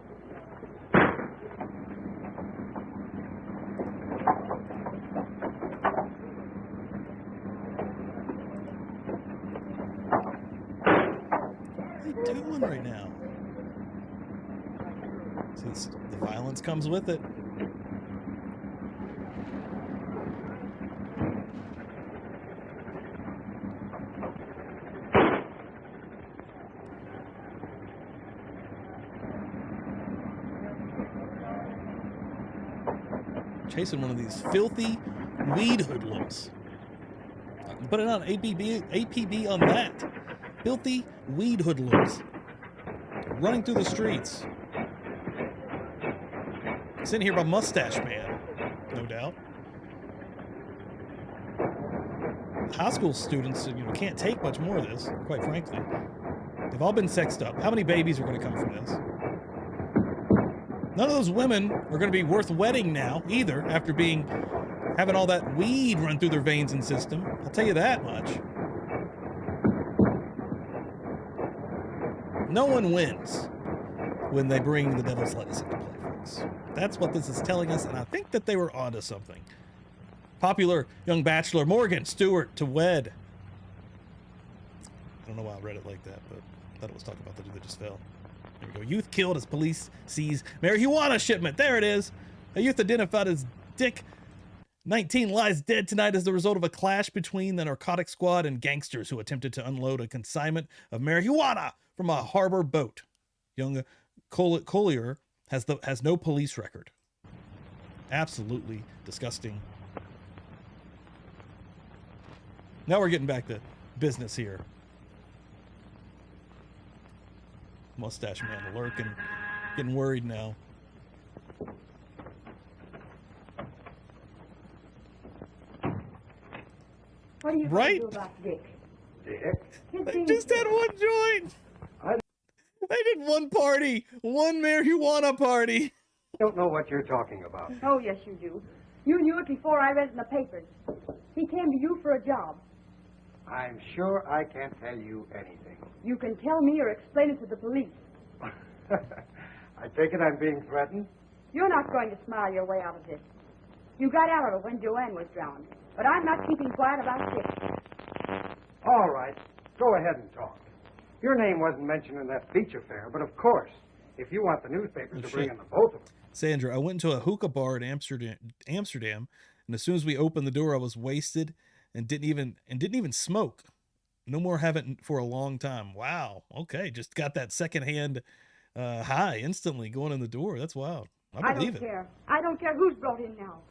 S1: What are you doing right now? Since the violence comes with it. Chasing one of these filthy weed hoodlums. Put it on APB on that. Filthy weed hoodlums. Running through the streets. Sitting here by Mustache Man, no doubt. High school students, can't take much more of this, quite frankly. They've all been sexed up. How many babies are going to come from this? None of those women are going to be worth wedding now, either, after having all that weed run through their veins and system. I'll tell you that much. No one wins when they bring the devil's lettuce into play, folks. That's what this is telling us, and I think that they were onto something. Popular young bachelor Morgan Stewart to wed. I don't know why I read it like that, but I thought it was talking about the dude that just fell. There we go. Youth killed as police sees marijuana shipment. There it is. A youth identified as Dick 19 lies dead tonight as the result of a clash between the narcotic squad and gangsters who attempted to unload a consignment of marijuana from a harbor boat. Young Collier has no police record. Absolutely disgusting. Now we're getting back to business here. Mustache man lurking, getting worried now.
S3: What are you
S1: Right?
S3: going to do about Dick?
S9: Dick?
S1: They just had one joint. They did one party, one marijuana party.
S9: I don't know what you're talking about.
S3: Oh, yes, you do. You knew it before I read it in the papers. He came to you for a job.
S9: I'm sure I can't tell you anything.
S3: You can tell me or explain it to the police.
S9: I take it I'm being threatened?
S3: You're not going to smile your way out of this. You got out of it when Joanne was drowned. But I'm not keeping quiet about Dick.
S9: All right. Go ahead and talk. Your name wasn't mentioned in that beach affair, but of course, if you want the newspapers to bring in the both of them.
S1: Sandra, I went into a hookah bar in Amsterdam, and as soon as we opened the door, I was wasted and didn't even smoke. No more haven't for a long time. Wow. Okay, just got that secondhand high instantly going in the door. That's wild. I believe it.
S3: Care. I don't care who's brought in now.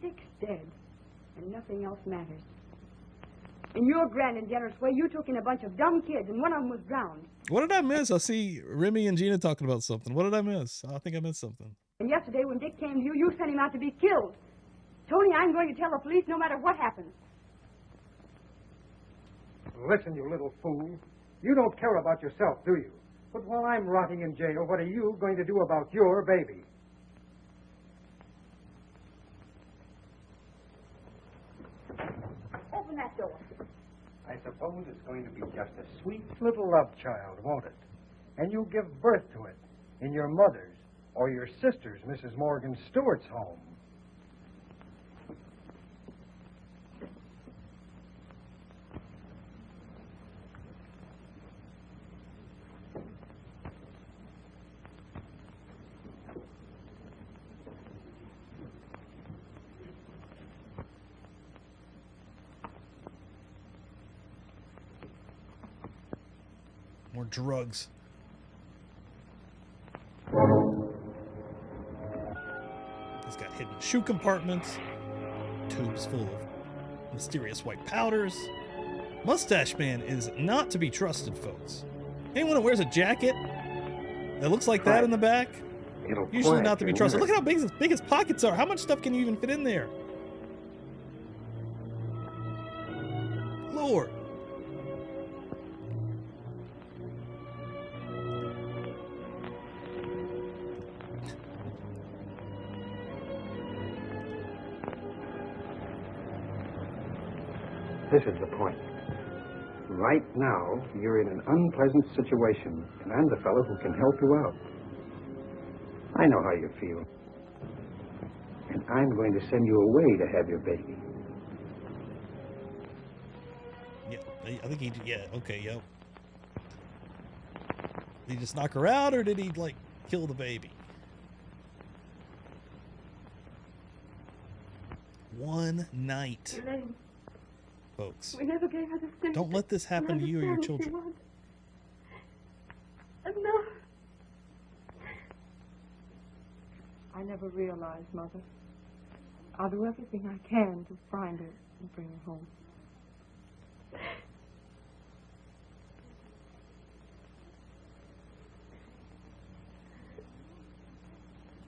S3: Dick's dead, and nothing else matters. In your grand and generous way, you took in a bunch of dumb kids, and one of them was drowned.
S1: What did I miss? I see Remy and Gina talking about something. What did I miss? I think I missed something.
S3: And yesterday, when Dick came to you, you sent him out to be killed. Tony, I'm going to tell the police no matter what happens.
S9: Listen, you little fool. You don't care about yourself, do you? But while I'm rotting in jail, what are you going to do about your baby?
S3: Open that door.
S9: I suppose it's going to be just a sweet little love child, won't it? And you give birth to it in your mother's or your sister's, Mrs. Morgan Stewart's home.
S1: More drugs. It's got hidden shoe compartments, tubes full of mysterious white powders. Mustache Man is not to be trusted, folks. Anyone that wears a jacket that looks like that in the back, usually not to be trusted. Look at how big his pockets are. How much stuff can you even fit in there? Lord.
S7: This is the point. Right now, you're in an unpleasant situation, and I'm the fellow who can help you out. I know how you feel. And I'm going to send you away to have your baby.
S1: Yeah, I think he, yeah, okay, yep. Did he just knock her out, or did he, like, kill the baby? One night.
S4: Elaine,
S1: Folks,
S4: we never gave her the stimulus.
S1: don't let this happen to you or your children.
S4: Enough. I never realized, Mother. I'll do everything I can to find her and bring her home.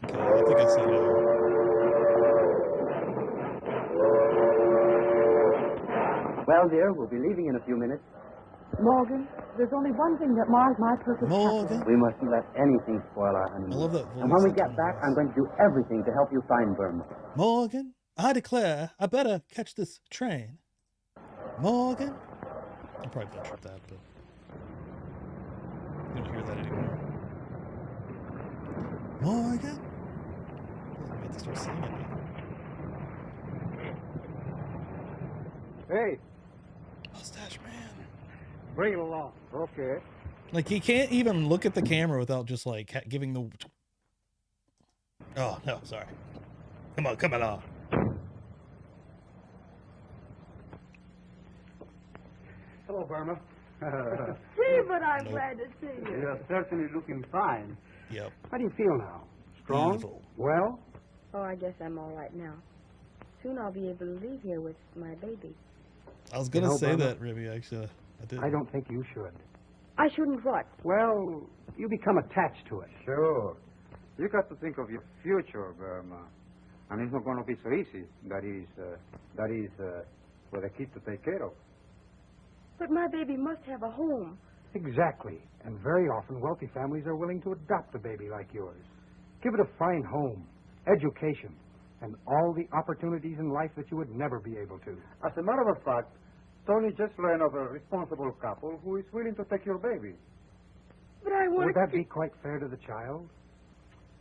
S1: Okay, I think I see now.
S10: Well, dear, we'll be leaving in a few minutes.
S3: Morgan, there's only one thing that mars my perfect
S1: Morgan.
S10: We mustn't let anything spoil our honeymoon.
S1: I love that voice.
S10: And when we
S1: that
S10: get
S1: tone
S10: back,
S1: voice.
S10: I'm going to do everything to help you find Burma.
S1: Morgan, I declare I better catch this train. Morgan. I'm probably butchered that, but you don't hear that anymore. Morgan. I'm about to start singing now.
S9: Hey,
S1: Mustache Man.
S9: bring it along. Okay.
S1: Like, he can't even look at the camera without just, like, giving the... Oh, no, sorry. Come on.
S7: Hello, Burma.
S4: Stephen, I'm glad to see you.
S7: You're certainly looking fine.
S1: Yep.
S7: How do you feel now? Strong?
S1: Evil.
S7: Well?
S3: Oh, I guess I'm all right now. Soon I'll be able to leave here with my baby.
S1: I was going to
S7: You know,
S1: say
S7: Burma,
S1: that, Ribby, actually. I did.
S7: I don't think you should.
S4: I shouldn't what?
S7: Well, you become attached to it.
S2: Sure. You got to think of your future, Burma. And it's not going to be so easy. That is for the kid to take care of.
S4: But my baby must have a home.
S7: Exactly. And very often, wealthy families are willing to adopt a baby like yours. Give it a fine home, education, and all the opportunities in life that you would never be able to.
S2: As a matter of fact, Tony just learned of a responsible couple who is willing to take your baby.
S4: But I want
S7: Would that be quite fair to the child?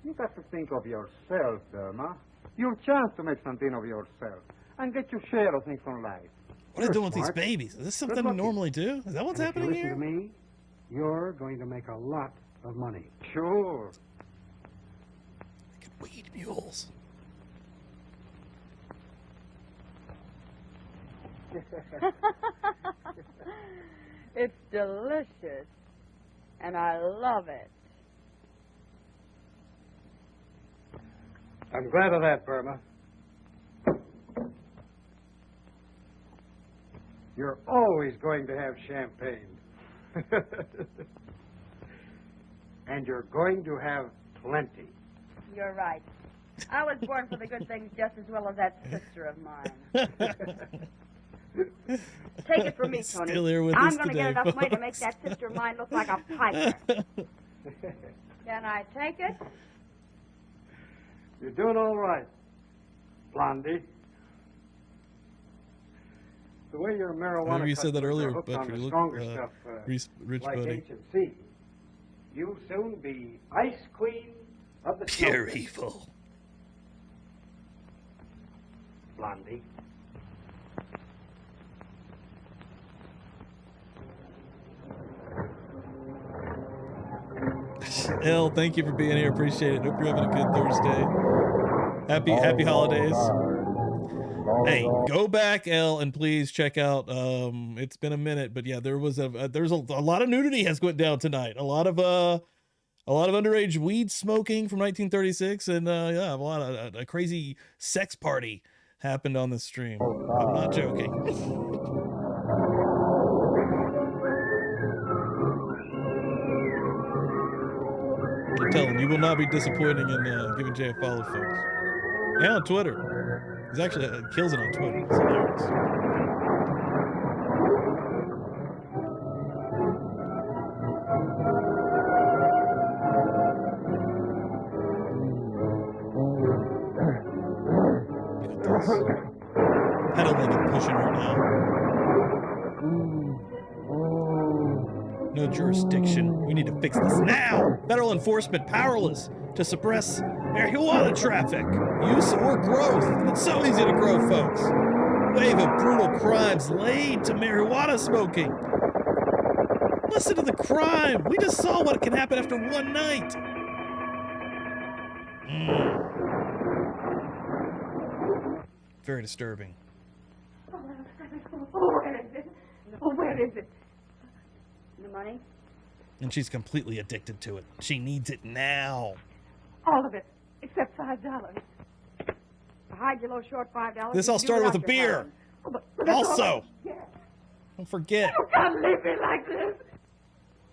S2: You got to think of yourself, Burma. Your chance to make something of yourself and get your share of things from life.
S1: What are they doing with these babies? Is this something we normally do? Is that what's
S7: And
S1: happening
S7: if you
S1: here?
S7: listen to me, you're going to make a lot of money.
S2: Sure.
S1: Weed mules.
S3: It's delicious, and I love it.
S9: I'm glad of that, Burma. You're always going to have champagne. And you're going to have plenty.
S3: You're right. I was born for the good things just as well as that sister of mine.
S4: Take it from me, Tony.
S1: Still here with
S4: I'm
S1: us
S4: going to
S1: today,
S4: get enough money to
S1: folks.
S4: make that sister of mine look like a piper.
S3: Can I take it?
S9: You're doing all right, Blondie. The way your marijuana
S1: Remember you said that
S9: customers are
S1: earlier,
S9: hooked
S1: but
S9: on
S1: you
S9: the
S1: look,
S9: stronger stuff,
S1: Rich
S9: like
S1: Buddy.
S9: H&C, you'll soon be ice queen of the
S1: Pure
S9: smokers.
S1: evil.
S9: Blondie.
S1: Elle, thank you for being here. Appreciate it. Hope you're having a good Thursday. Happy holidays. Hey, go back, Elle, and please check out. It's been a minute, but yeah, there's a lot of nudity has went down tonight. A lot of underage weed smoking from 1936, and yeah, a crazy sex party happened on the stream. I'm not joking. I'm telling you, will not be disappointing in giving Jay a follow, folks. And on Twitter. He's actually kills it on Twitter. It's hilarious. Pedal like I'm pushing right now. No jurisdiction. We need to fix this now. Federal enforcement powerless to suppress marijuana traffic, use, or growth. It's so easy to grow, folks. Wave of brutal crimes laid to marijuana smoking. Listen to the crime. We just saw what can happen after one night. Very disturbing.
S4: Oh, where is it? Oh, where is it?
S3: The money?
S1: And she's completely addicted to it. She needs it now.
S4: All of it, except $5. Hide your low short $5.
S1: This
S4: you
S1: all
S4: can do
S1: started with a
S4: without your
S1: beer.
S4: phone. Oh, but that's all
S1: Also,
S4: I get.
S1: don't forget.
S4: You can't leave me like this.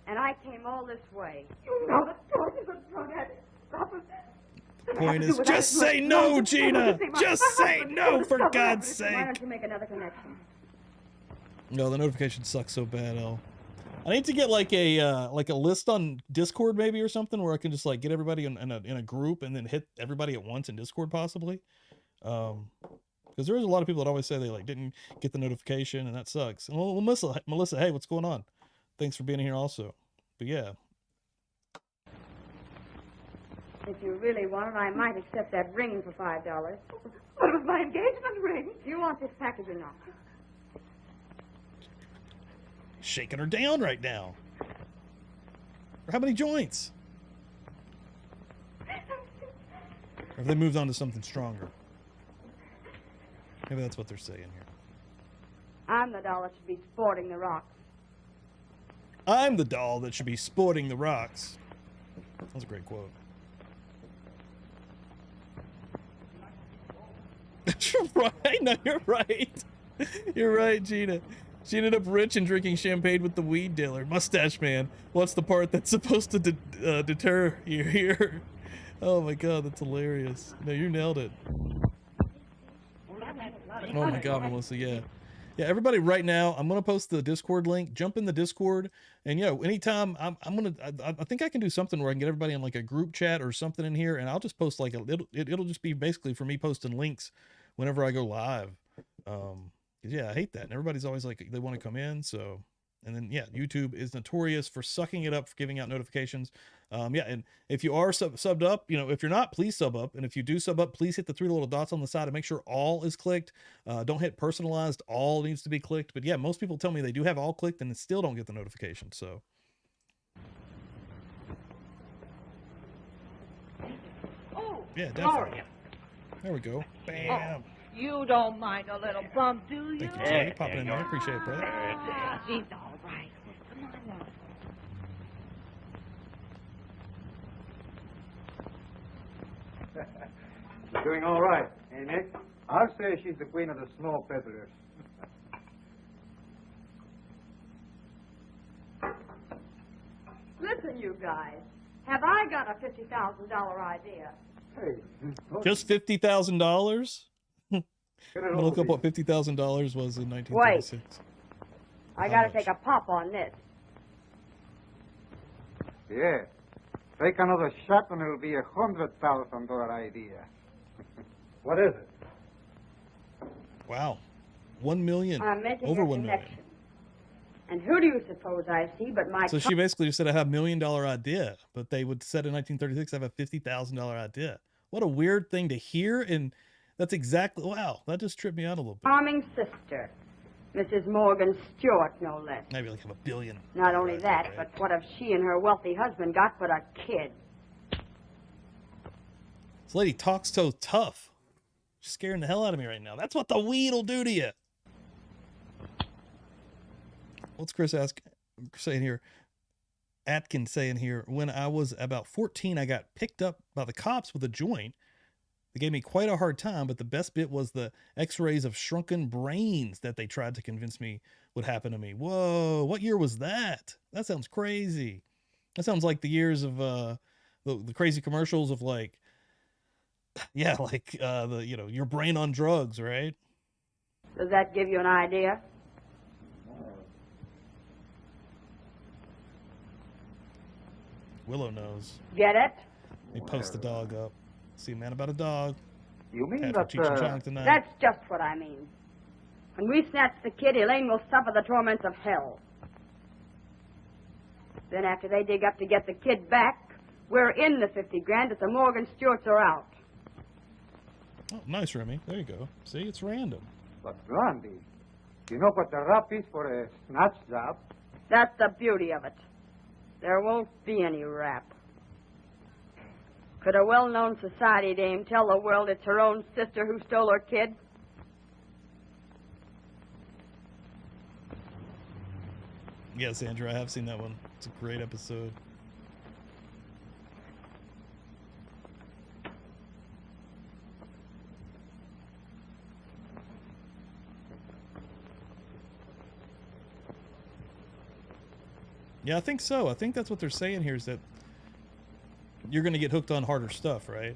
S3: And I came all this way.
S4: You know the truth is a drug addict. Stop it.
S1: Point is, just say no, Gina. Just say no, for God's
S3: Why
S1: sake.
S3: don't you make another connection?
S1: No, the notification sucks so bad, El. I need to get like a list on Discord maybe or something where I can just like get everybody in a group and then hit everybody at once in Discord possibly. Because there is a lot of people that always say they like didn't get the notification and that sucks. And well, Melissa, hey, what's going on? Thanks for being here also. But yeah.
S3: If you really want it, I might accept that ring for $5.
S4: What was my engagement ring?
S3: Do you want this package or not?
S1: Shaking her down right now. For how many joints? Or have they moved on to something stronger? Maybe that's what they're saying here.
S3: I'm the doll that should be sporting the rocks.
S1: I'm the doll that should be sporting the rocks. That's a great quote. You're right. No, you're right. You're right, Gina. She ended up rich and drinking champagne with the weed dealer. Mustache man. What's the part that's supposed to deter you here? Oh my god, that's hilarious. No, you nailed it. Oh my god, Melissa, yeah. Yeah, everybody right now, I'm going to post the Discord link. Jump in the Discord. And, anytime I think I can do something where I can get everybody in like a group chat or something in here. And I'll just post like it'll just be basically for me posting links whenever I go live. Yeah, I hate that. And everybody's always like, they want to come in. So, and then, yeah, YouTube is notorious for sucking it up, for giving out notifications. Yeah, and if you are subbed up, if you're not, please sub up. And if you do sub up, please hit the 3 little dots on the side and make sure all is clicked. Don't hit personalized. All needs to be clicked. But yeah, most people tell me they do have all clicked and they still don't get the notification. So.
S11: Oh,
S1: yeah, definitely.
S11: Gloria.
S1: There we go. Bam.
S11: Oh, you don't mind a little bump, do you?
S1: Thank you, Jay. Popping in there. Appreciate it, brother.
S11: She's all right. Come on now.
S2: She's doing all right, eh, Nick? I'll say she's the queen of the snow peddlers.
S4: Listen, you guys. Have I got a $50,000 idea?
S2: Hey.
S1: Just $50,000? I'm gonna look up what $50,000 was in 1936.
S4: I gotta take a pop on this.
S2: Yeah. Take another shot and it'll be $100,000 idea.
S9: What is it?
S1: Wow. 1 million.
S4: I'm making
S1: Over
S4: a
S1: 1 million.
S4: connection. And who do you suppose I see but my...
S1: So she basically just said I have $1 million idea, but they would said in 1936 I have a $50,000 idea. What a weird thing to hear, and that's exactly, wow, that just tripped me out a little bit.
S4: Charming sister, Mrs. Morgan Stewart, no less.
S1: Maybe like have $1 billion.
S4: Not only that,
S1: right?
S4: but what have she and her wealthy husband got but a kid?
S1: This lady talks so tough. She's scaring the hell out of me right now. That's what the weed will do to you. What's Chris saying here? Atkins saying here, when I was about 14, I got picked up by the cops with a joint. They gave me quite a hard time, but the best bit was the x-rays of shrunken brains that they tried to convince me would happen to me. Whoa, what year was that? That sounds crazy. That sounds like the years of the crazy commercials of like, yeah, like your brain on drugs, right?
S4: Does that give you an idea?
S1: Willow knows.
S4: Get it?
S1: They post the dog up. See, man about a dog.
S2: You mean
S1: Cat
S2: that...
S1: for Cheech and Chong tonight.
S4: That's just what I mean. When we snatch the kid, Elaine will suffer the torments of hell. Then after they dig up to get the kid back, we're in the 50 grand if the Morgan Stewarts are out.
S1: Oh, nice, Remy. There you go. See, it's random.
S2: But, Blondie, you know what the rap is for a snatch job?
S4: That's the beauty of it. There won't be any rap. Could a well-known society dame tell the world it's her own sister who stole her kid?
S1: Yes, Andrew, I have seen that one. It's a great episode. Yeah, I think so. I think that's what they're saying here is that you're going to get hooked on harder stuff, right?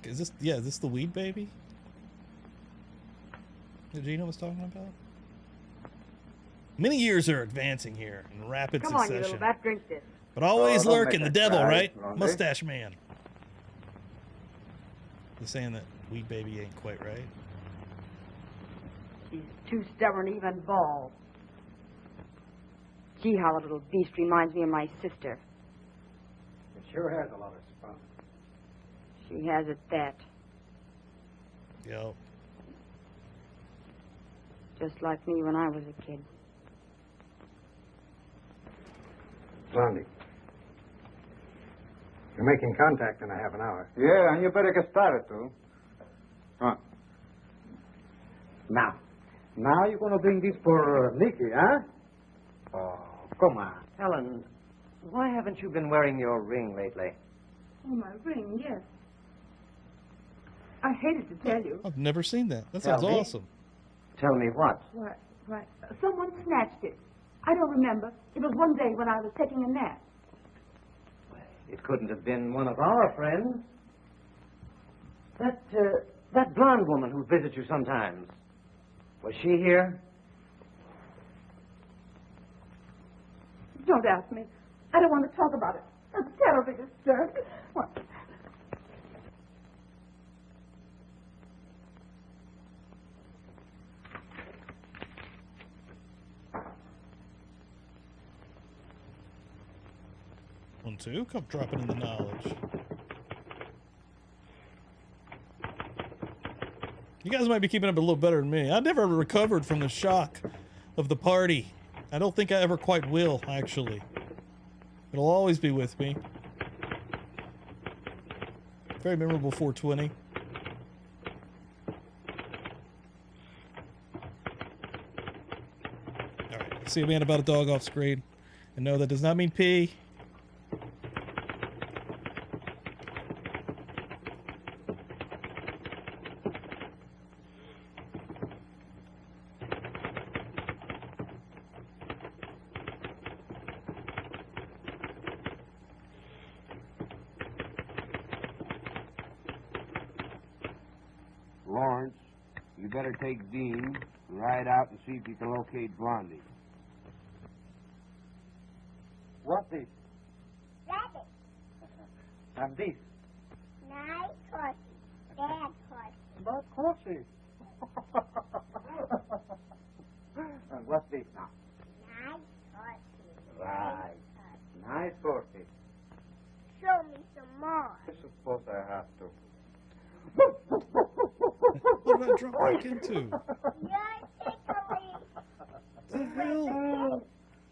S1: Is this the weed baby that Gina was talking about? Many years are advancing here in rapid
S4: Come on,
S1: succession.
S4: you little bat, drink this.
S1: But always
S2: don't
S1: lurking,
S2: make
S1: the
S2: that
S1: devil,
S2: cry,
S1: right?
S2: Blondie.
S1: Mustache man. They're saying that weed baby ain't quite right.
S4: She's too stubborn to even bawl. Gee, how the little beast reminds me of my sister.
S9: It sure has a lot of spunk.
S4: She has it that.
S1: Yep.
S4: Just like me when I was a kid.
S9: Blondie. You're making contact in a half an hour.
S2: Yeah, and you better get started, too. Huh. Now you're going to bring this for Nicky, huh? Oh, come on.
S5: Helen, why haven't you been wearing your ring lately?
S4: Oh, my ring, yes. I hated to tell you.
S1: I've never seen that. That
S2: Tell
S1: sounds
S2: me?
S1: awesome.
S2: Tell me what?
S4: Why, someone snatched it. I don't remember. It was one day when I was taking a nap.
S2: It couldn't have been one of our friends. That blonde woman who visits you sometimes. Was she here?
S4: Don't ask me. I don't want to talk about it. I'm terribly disturbed. What?
S1: One, two. Come dropping in the knowledge. You guys might be keeping up a little better than me. I never recovered from the shock of the party. I don't think I ever quite will, actually. It'll always be with me. Very memorable 420. Alright, see a man about a dog off screen. And no, that does not mean pee.
S12: Lawrence, you better take Dean and ride out and see if you can locate Blondie.
S9: What this?
S13: Rabbit.
S9: And this?
S13: Nice horse. Bad horse.
S9: But horsey. And what's this now?
S13: Nice horse.
S9: Right. Nice horsey.
S13: Show me some more.
S9: I suppose I have to.
S1: What did I drop back into?
S13: You're tickling.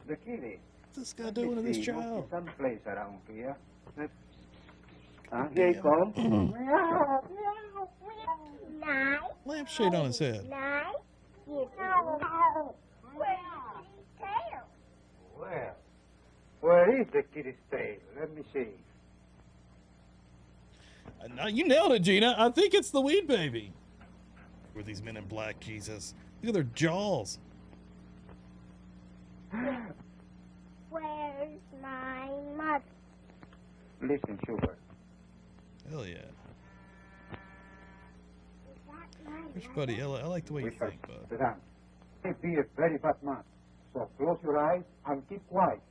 S9: The kitty.
S1: What's this guy doing to this child?
S9: Someplace around here. Here he comes. Meow.
S13: Nice.
S1: Lampshade on his head.
S13: Nice. Where's his tail?
S9: Well, where is the kitty's tail? Let me see.
S1: You nailed it, Gina. I think it's the weed baby. Who are these men in black, Jesus? Look at their jaws.
S13: Where's my mother?
S9: Listen, Schubert.
S1: Hell yeah. Rich buddy, I like the way you think, bud.
S9: Suzanne, he'd be a very bad man. So close your eyes and keep quiet.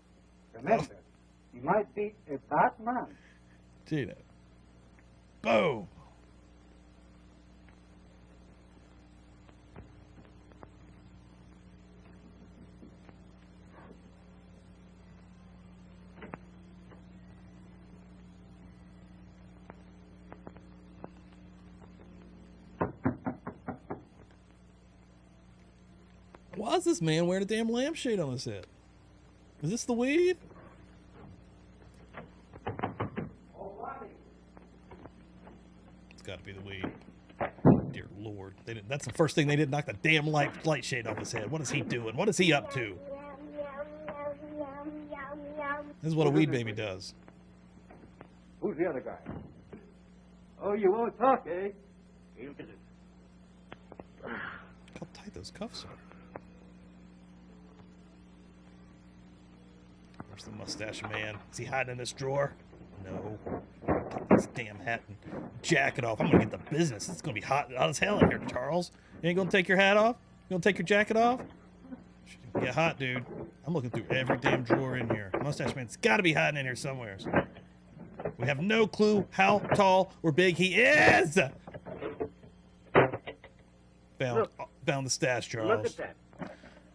S9: Remember, he might be a bad man.
S1: Gina. Boom. Why is this man wearing a damn lampshade on his head? Is this the weed? It's got to be the weed. Dear Lord. That's the first thing they did, knock the damn light shade off his head. What is he doing? What is he up to? This is what a weed baby does.
S9: Who's the other guy? Oh, you won't talk, eh?
S1: Look how tight those cuffs are. Where's the mustache man? Is he hiding in this drawer? No. Get this damn hat and jacket off. I'm gonna get the business. It's gonna be hot as hell in here, Charles. You ain't gonna take your hat off? You gonna take your jacket off? Get hot, dude. I'm looking through every damn drawer in here. Mustache man's gotta be hiding in here somewhere. We have no clue how tall or big he is. Found the stash, Charles.
S14: Look at that.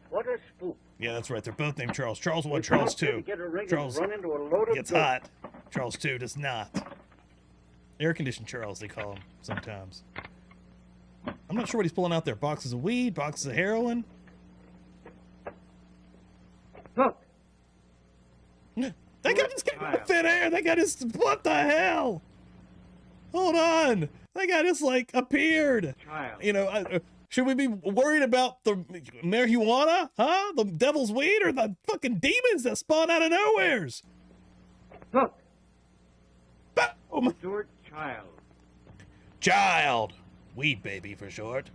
S14: What a spook.
S1: Yeah, that's right. They're both named Charles. Charles 1, Charles 2. Charles gets hot. Charles 2 does not. Air-conditioned Charles, they call him sometimes. I'm not sure what he's pulling out there. Boxes of weed, boxes of heroin.
S9: Look.
S1: That guy just came out of thin air. That guy just, what the hell? Hold on. That guy just like appeared.
S9: Child.
S1: You know, should we be worried about the marijuana? Huh? The devil's weed or the fucking demons that spawn out of nowheres?
S9: Look.
S1: Boom! home.
S9: Stewart, child.
S1: Child. Weed baby for short.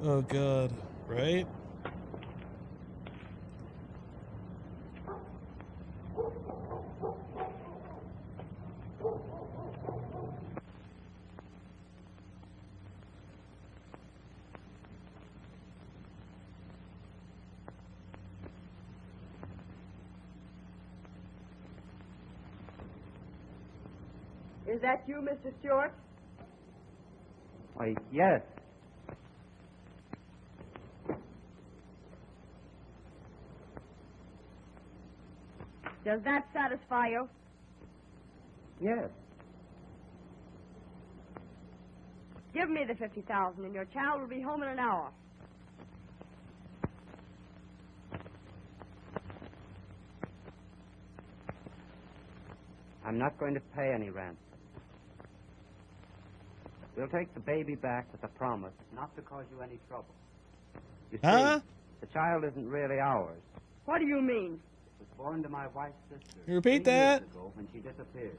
S1: Oh God, right?
S4: Is that you, Mr. Stewart?
S2: Why, yes.
S4: Does that satisfy you?
S2: Yes.
S4: Give me the $50,000 and your child will be home in an hour.
S2: I'm not going to pay any rent. We'll take the baby back with a promise not to cause you any trouble. You see, the child isn't really ours.
S4: What do you mean?
S2: It was born to my wife's sister.
S1: You repeat
S2: 3
S1: that?
S2: years ago when she disappeared.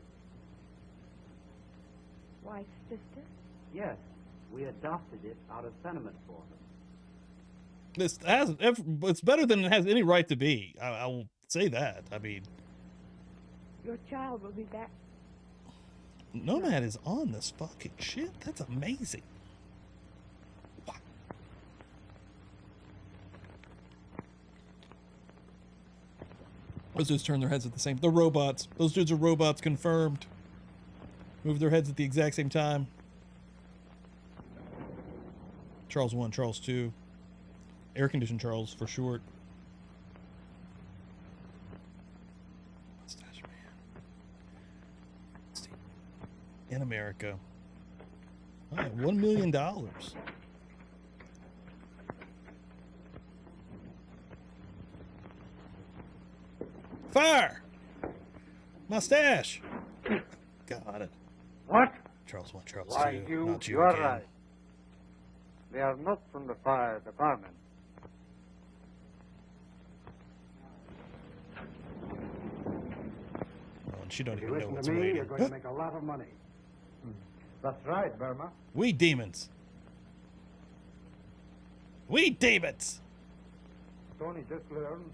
S4: Wife's sister?
S2: Yes, we adopted it out of sentiment for her.
S1: This has, it's better than it has any right to be. I will say that. I mean,
S4: Your child will be back.
S1: Nomad is on this fucking shit. That's amazing. Wow. Those dudes turn their heads at the same. They're robots. Those dudes are robots, confirmed. Move their heads at the exact same time. Charles 1, Charles 2. Air conditioned Charles for short. Mustache man. Let's see. In America. All right, $1 million. Fire! Mustache! Got it.
S2: What?
S1: Charles 1, Charles
S2: Why,
S1: 2. Not you
S2: you're
S1: again.
S2: right. They are not from the fire department.
S1: Oh, and she don't
S7: If you
S1: even know
S7: listen
S1: what's
S7: to me,
S1: waiting.
S7: you're going to make a lot of money.
S9: That's right, Burma.
S1: We demons. We demons.
S9: Tony just learned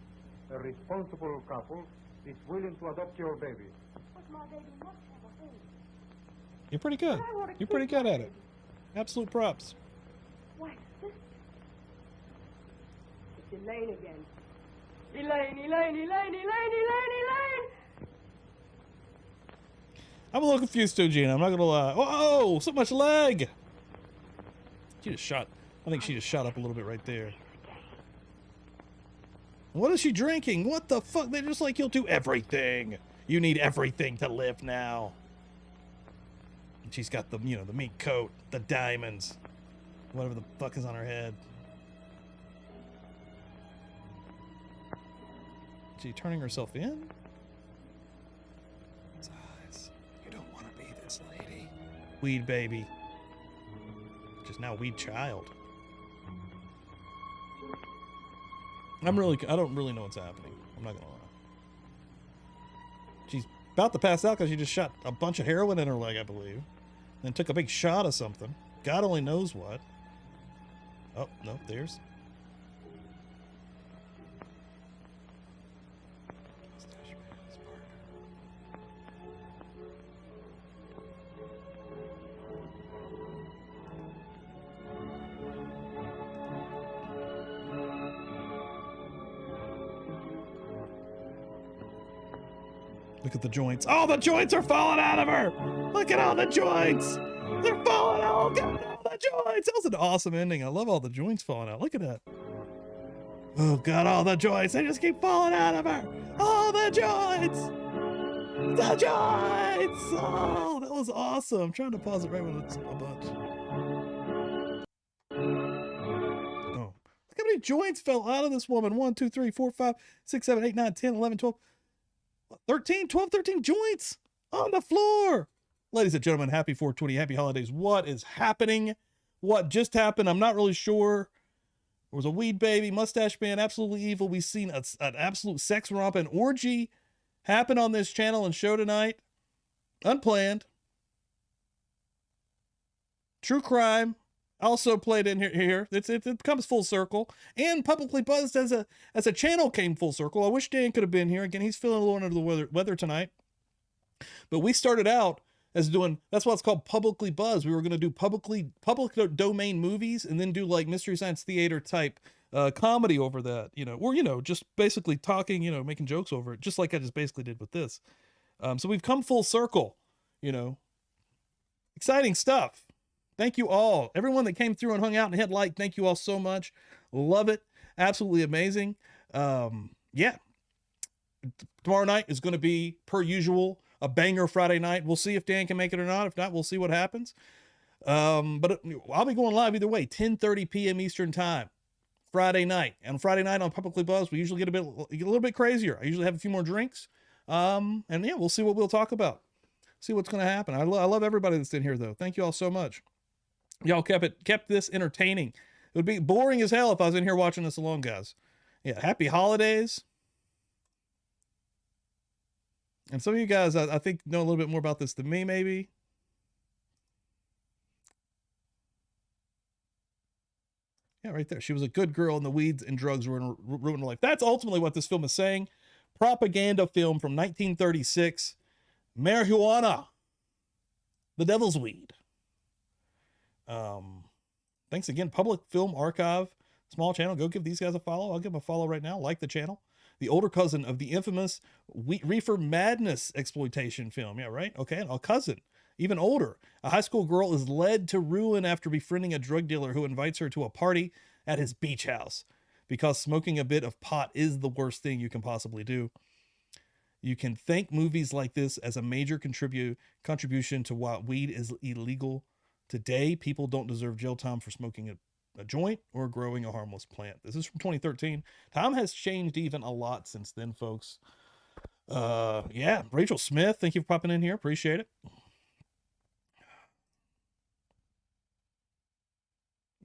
S9: a responsible couple is willing to adopt your baby.
S3: But my baby must have a home.
S1: You're pretty good. You're pretty good at it. Absolute props.
S4: Why, sister? It's Elaine again. Elaine, Elaine, Elaine, Elaine, Elaine, Elaine!
S1: I'm a little confused too, Gina. I'm not gonna lie. Whoa, so much leg. She just shot. I think she just shot up a little bit right there. What is she drinking? What the fuck? They're just like, you'll do everything. You need everything to live now. And she's got the, you know, the mink coat, the diamonds, whatever the fuck is on her head. Is she turning herself in? His eyes. You don't want to be this lady. Weed baby. Just now weed child. I don't really know what's happening. I'm not gonna lie. She's about to pass out because she just shot a bunch of heroin in her leg, I believe. Then took a big shot of something. God only knows what. Oh, no, there's. Look at the joints. Oh, the joints are falling out of her! Look at all the joints! They're falling out! Oh, God, all the joints! That was an awesome ending. I love all the joints falling out. Look at that. Oh, God, all the joints. They just keep falling out of her! All the joints! The joints! Oh, that was awesome. I'm trying to pause it right when it's a bunch. Oh. Look how many joints fell out of this woman. 1, 2, 3, 4, 5, 6, 7, 8, 9, 10, 11, 12. 12, 13 joints on the floor. Ladies and gentlemen, happy 420, happy holidays. What is happening? What just happened? I'm not really sure. There was a weed baby, mustache man, absolutely evil. We've seen an absolute sex romp and orgy happen on this channel and show tonight. Unplanned. True crime also played in here. It comes full circle. And Publicly Buzzed as a channel came full circle. I wish Dan could have been here. Again, he's feeling a little under the weather tonight. But we started out as doing, that's why it's called Publicly Buzzed. We were going to do public domain movies and then do like Mystery Science Theater type comedy over that, or, just basically talking, making jokes over it, just like I just basically did with this. So we've come full circle, exciting stuff. Thank you all. Everyone that came through and hung out and hit like, thank you all so much. Love it. Absolutely amazing. Yeah. Tomorrow night is going to be, per usual, a banger Friday night. We'll see if Dan can make it or not. If not, we'll see what happens. But I'll be going live either way, 10:30 p.m. Eastern time, Friday night. And Friday night on Publicly Buzzed, we usually get a little bit crazier. I usually have a few more drinks. And yeah, we'll see what we'll talk about. See what's going to happen. I love everybody that's in here, though. Thank you all so much. Y'all kept this entertaining. It would be boring as hell if I was in here watching this alone, guys. Yeah, happy holidays. And some of you guys, I think, know a little bit more about this than me, maybe. Yeah, right there. She was a good girl, and the weeds and drugs ruined her life. That's ultimately what this film is saying. Propaganda film from 1936. Marihuana. The devil's weed. Thanks again, Public Film Archive, small channel. Go give these guys a follow. I'll give them a follow right now. Like the channel. The older cousin of the infamous Reefer Madness exploitation film. Yeah, right? Okay, a cousin. Even older. A high school girl is led to ruin after befriending a drug dealer who invites her to a party at his beach house. Because smoking a bit of pot is the worst thing you can possibly do. You can thank movies like this as a major contribution to why weed is illegal. Today, people don't deserve jail time for smoking a joint or growing a harmless plant. This is from 2013. Time has changed even a lot since then, folks. Yeah, Rachel Smith, thank you for popping in here. Appreciate it.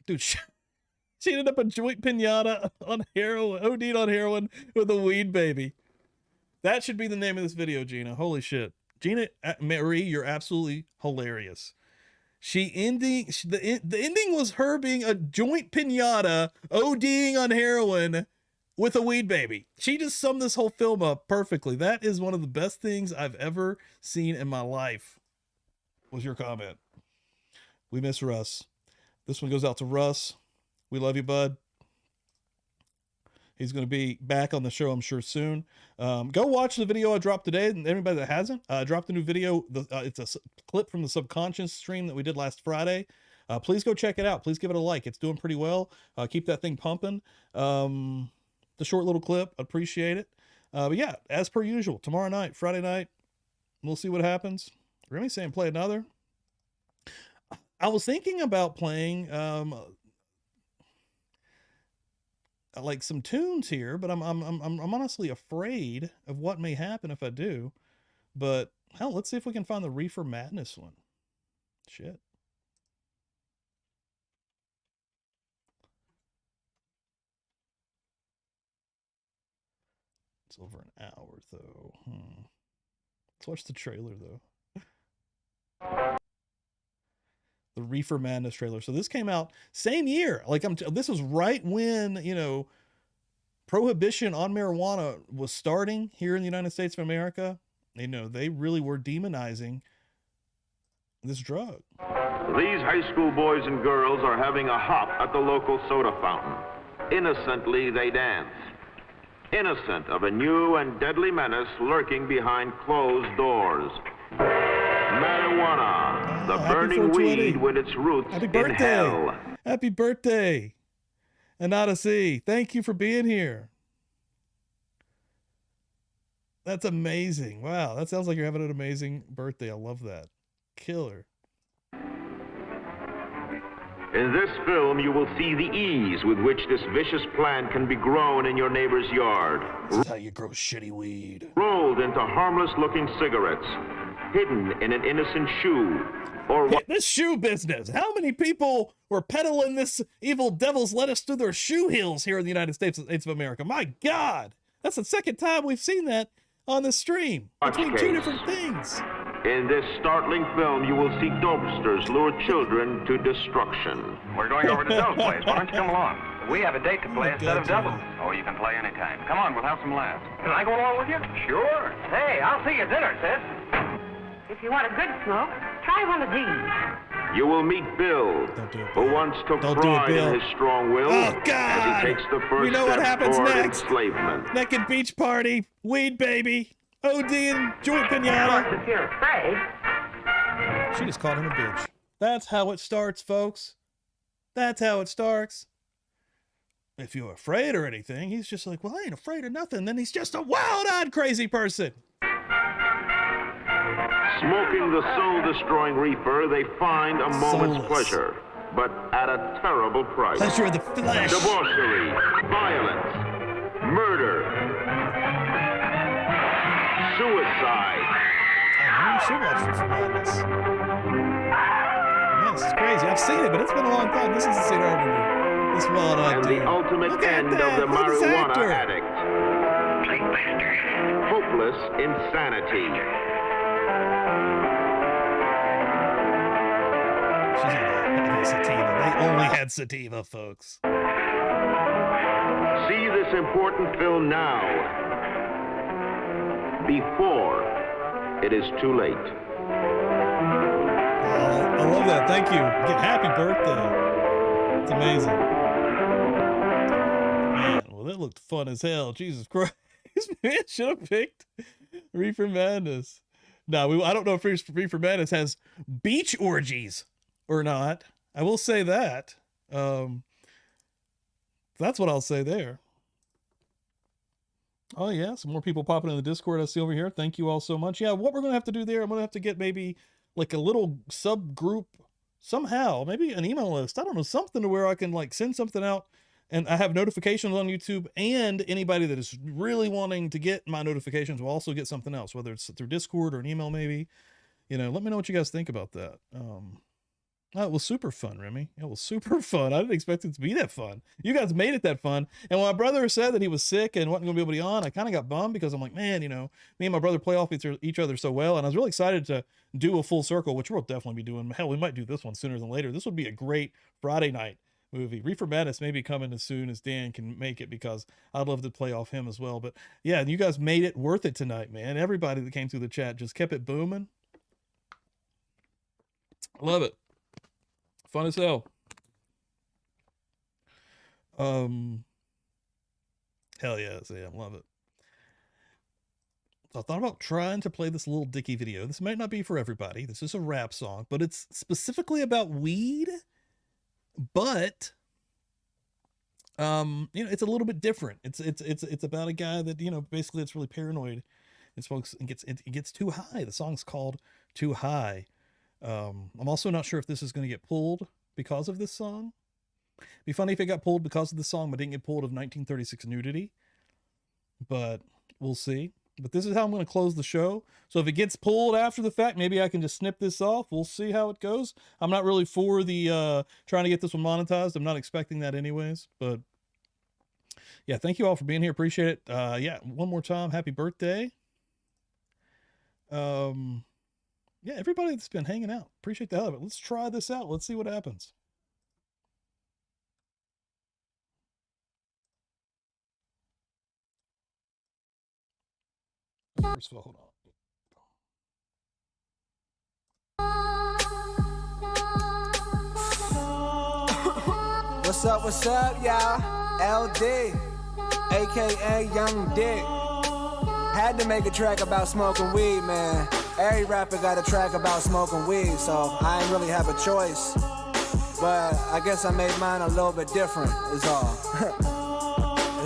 S1: Dude, she ended up a joint pinata on heroin, OD'd on heroin with a weed baby. That should be the name of this video, Gina. Holy shit. Gina Marie, you're absolutely hilarious. The ending was her being a joint pinata, ODing on heroin with a weed baby. She just summed this whole film up perfectly. That is one of the best things I've ever seen in my life. Was your comment? We miss Russ. This one goes out to Russ. We love you, bud. He's going to be back on the show, I'm sure, soon. Go watch the video I dropped today. And everybody that hasn't, I dropped a new video. It's a clip from the Subconscious stream that we did last Friday. Please go check it out. Please give it a like. It's doing pretty well. Keep that thing pumping. The short little clip, appreciate it. But yeah, as per usual, tomorrow night, Friday night, we'll see what happens. Remy's saying play another. I was thinking about playing like some tunes here, but I'm honestly afraid of what may happen if I do. But hell, let's see if we can find the Reefer Madness one. Shit. It's over an hour though. Let's watch the trailer though. The Reefer Madness trailer. So this came out same year. Like this was right when, prohibition on marijuana was starting here in the United States of America. They really were demonizing this drug.
S15: These high school boys and girls are having a hop at the local soda fountain. Innocently they dance. Innocent of a new and deadly menace lurking behind closed doors. Marijuana, the burning weed with its roots in hell.
S1: Happy birthday, Anata C. Thank you for being here. That's amazing. Wow, that sounds like you're having an amazing birthday. I love that. Killer.
S15: In this film, you will see the ease with which this vicious plant can be grown in your neighbor's yard.
S1: This is how you grow shitty weed.
S15: Rolled into harmless-looking cigarettes, hidden in an innocent shoe, or
S1: this shoe business. How many people were peddling this evil devil's lettuce through their shoe heels here in the United States of America? My God, that's the second time we've seen that on the stream between two different things.
S15: In this startling film, you will see dopesters lure children to destruction.
S16: We're going over to Dell's place. Why don't you come along? We have a date to play instead of doubles. Oh, you can play anytime. Come on, we'll have some laughs. Can I go along with you? Sure. Hey, I'll see you at dinner, sis.
S4: If you want a good smoke, try one of these.
S15: You will meet Bill, who once took pride in his strong will as he takes the first
S1: we know what
S15: step
S1: happens
S15: toward
S1: next.
S15: enslavement.
S1: Naked beach party, weed baby, OD and joint pinata.
S4: If you're afraid.
S1: She just called him a bitch. That's how it starts, folks. That's how it starts. If you're afraid or anything, he's just like, well, I ain't afraid of nothing. Then he's just a wild-eyed crazy person.
S15: Smoking the soul-destroying reefer, they find a moment's pleasure, but at a terrible price.
S1: Pleasure of the flesh.
S15: Debauchery, violence, murder, suicide.
S1: I should watch Reefer Madness. Man, this is crazy. I've seen it, but it's been a long time. This is the scene I remember. This wild-eyed dude.
S15: And the ultimate end of the marijuana addict. Hopeless insanity.
S1: She's on sativa. They only had sativa, folks.
S15: See this important film now, before it is too late.
S1: I love that. Thank you. Get happy birthday. It's amazing. Man, well, that looked fun as hell. Jesus Christ. Man, should have picked Reefer Madness. No, I don't know if Reefer Madness has beach orgies or not. I will say that. That's what I'll say there. Oh yeah, some more people popping in the Discord I see over here. Thank you all so much. Yeah, what we're gonna have to do there, I'm gonna have to get maybe like a little subgroup somehow, maybe an email list. I don't know, something to where I can like send something out and I have notifications on YouTube, and anybody that is really wanting to get my notifications will also get something else, whether it's through Discord or an email maybe. You know, let me know what you guys think about that. It was super fun, Remy. It was super fun. I didn't expect it to be that fun. You guys made it that fun. And when my brother said that he was sick and wasn't going to be able to be on, I kind of got bummed because I'm like, man, you know, me and my brother play off each other so well. And I was really excited to do a full circle, which we'll definitely be doing. Hell, we might do this one sooner than later. This would be a great Friday night movie. Reefer Madness may be coming as soon as Dan can make it because I'd love to play off him as well. But yeah, you guys made it worth it tonight, man. Everybody that came through the chat just kept it booming. Love it. Fun as hell. Hell yeah, Sam, love it. So I thought about trying to play this Little Dicky video. This might not be for everybody. This is a rap song, but it's specifically about weed. But you know, it's a little bit different. It's about a guy that, you know, basically it's really paranoid and smokes and it gets too high. The song's called Too High. I'm also not sure if this is going to get pulled because of this song. It'd be funny if it got pulled because of the song, but didn't get pulled of 1936 nudity. But we'll see. But this is how I'm going to close the show. So if it gets pulled after the fact, maybe I can just snip this off. We'll see how it goes. I'm not really for the trying to get this one monetized. I'm not expecting that anyways. But yeah, thank you all for being here. Appreciate it. Yeah, one more time, happy birthday. Yeah, everybody that's been hanging out. Appreciate the hell of it. Let's try this out. Let's see what happens. First of all, hold
S17: on. What's up, y'all? LD, aka Young Dick. Had to make a track about smoking weed, man. Every rapper got a track about smoking weed, so I ain't really have a choice. But I guess I made mine a little bit different, is all.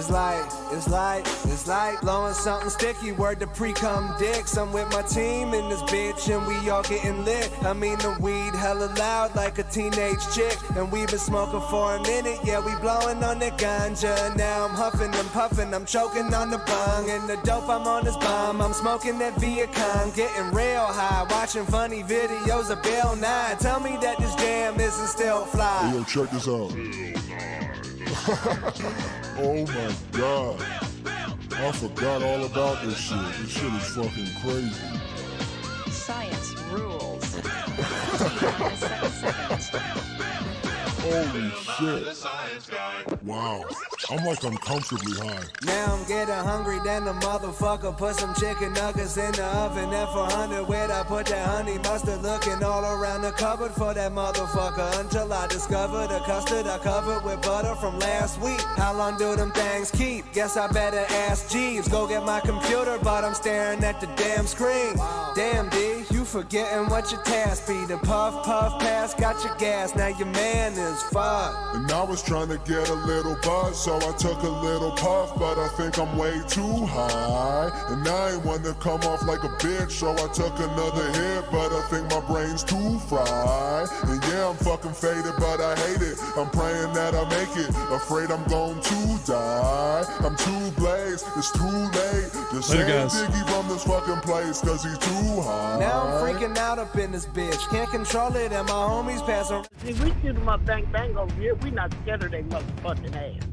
S17: It's like blowing something sticky. Word to pre-cum dicks. I'm with my team in this bitch and we all getting lit. I mean the weed hella loud like a teenage chick. And we been smoking for a minute, yeah, we blowing on the ganja. Now I'm huffing and puffing, I'm choking on the bong. And the dope, I'm on this bomb, I'm smoking that Viacom. Getting real high, watching funny videos of Bill Nye. Tell me that this jam isn't still fly.
S18: Hey, yo, check this out. Oh my God. I forgot all about this shit. This shit is fucking crazy.
S19: Science rules. 7 seconds.
S18: Holy shit. Wow. I'm like uncomfortably high.
S17: Now I'm getting hungry, then the motherfucker put some chicken nuggets in the oven. And for 100 where I put that honey mustard, looking all around the cupboard for that motherfucker. Until I discovered the custard I covered with butter from last week. How long do them things keep? Guess I better ask Jeeves. Go get my computer, but I'm staring at the damn screen. Damn D, you forgetting what your task be. The puff pass got your gas, now your man is fucked.
S18: And I was trying to get a little buzz, so I took a little puff, but I think I'm way too high. And I ain't want to come off like a bitch, so I took another hit, but I think my brain's too fried. And yeah, I'm fucking faded, but I hate it. I'm praying that I make it, afraid I'm going to die. I'm too blazed, it's too late. Just say Biggie from this fucking place, cause he's too high.
S17: Now I'm freaking out up in this bitch, can't control it, and my homies pass around.
S14: See, we shoot them up bang bang over here, we not scared of they motherfucking ass.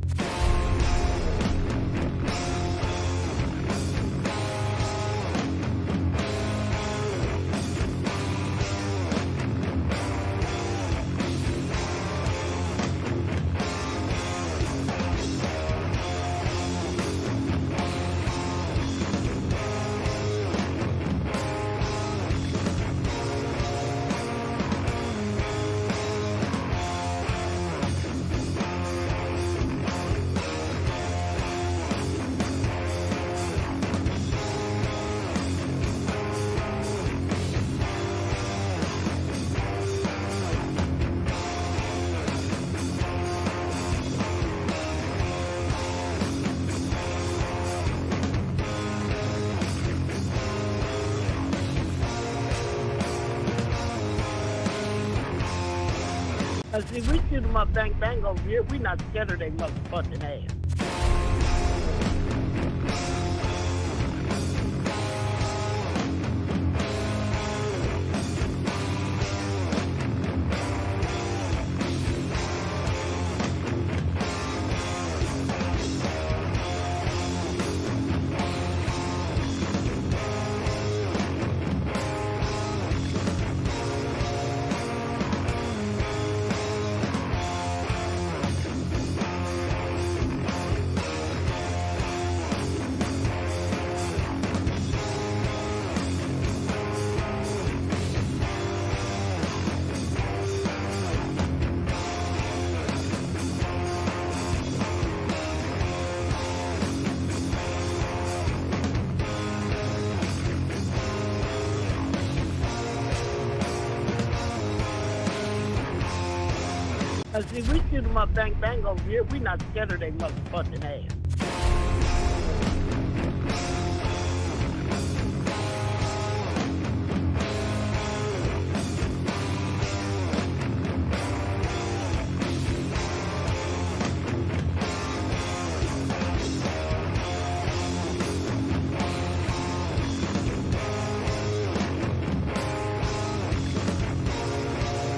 S14: See, we shoot them up bang bang over here, we not scared of they motherfucking ass.
S17: Now I'm freaking out up in this bitch, can't control it, and my homies pass around.
S14: See, we shoot them up bang bang over here, we not scared of they motherfucking ass. See, we shoot them up bang bang over here, we not scared of they motherfucking ass. See, we shoot them up bang bang over here, we not scared of they motherfucking ass.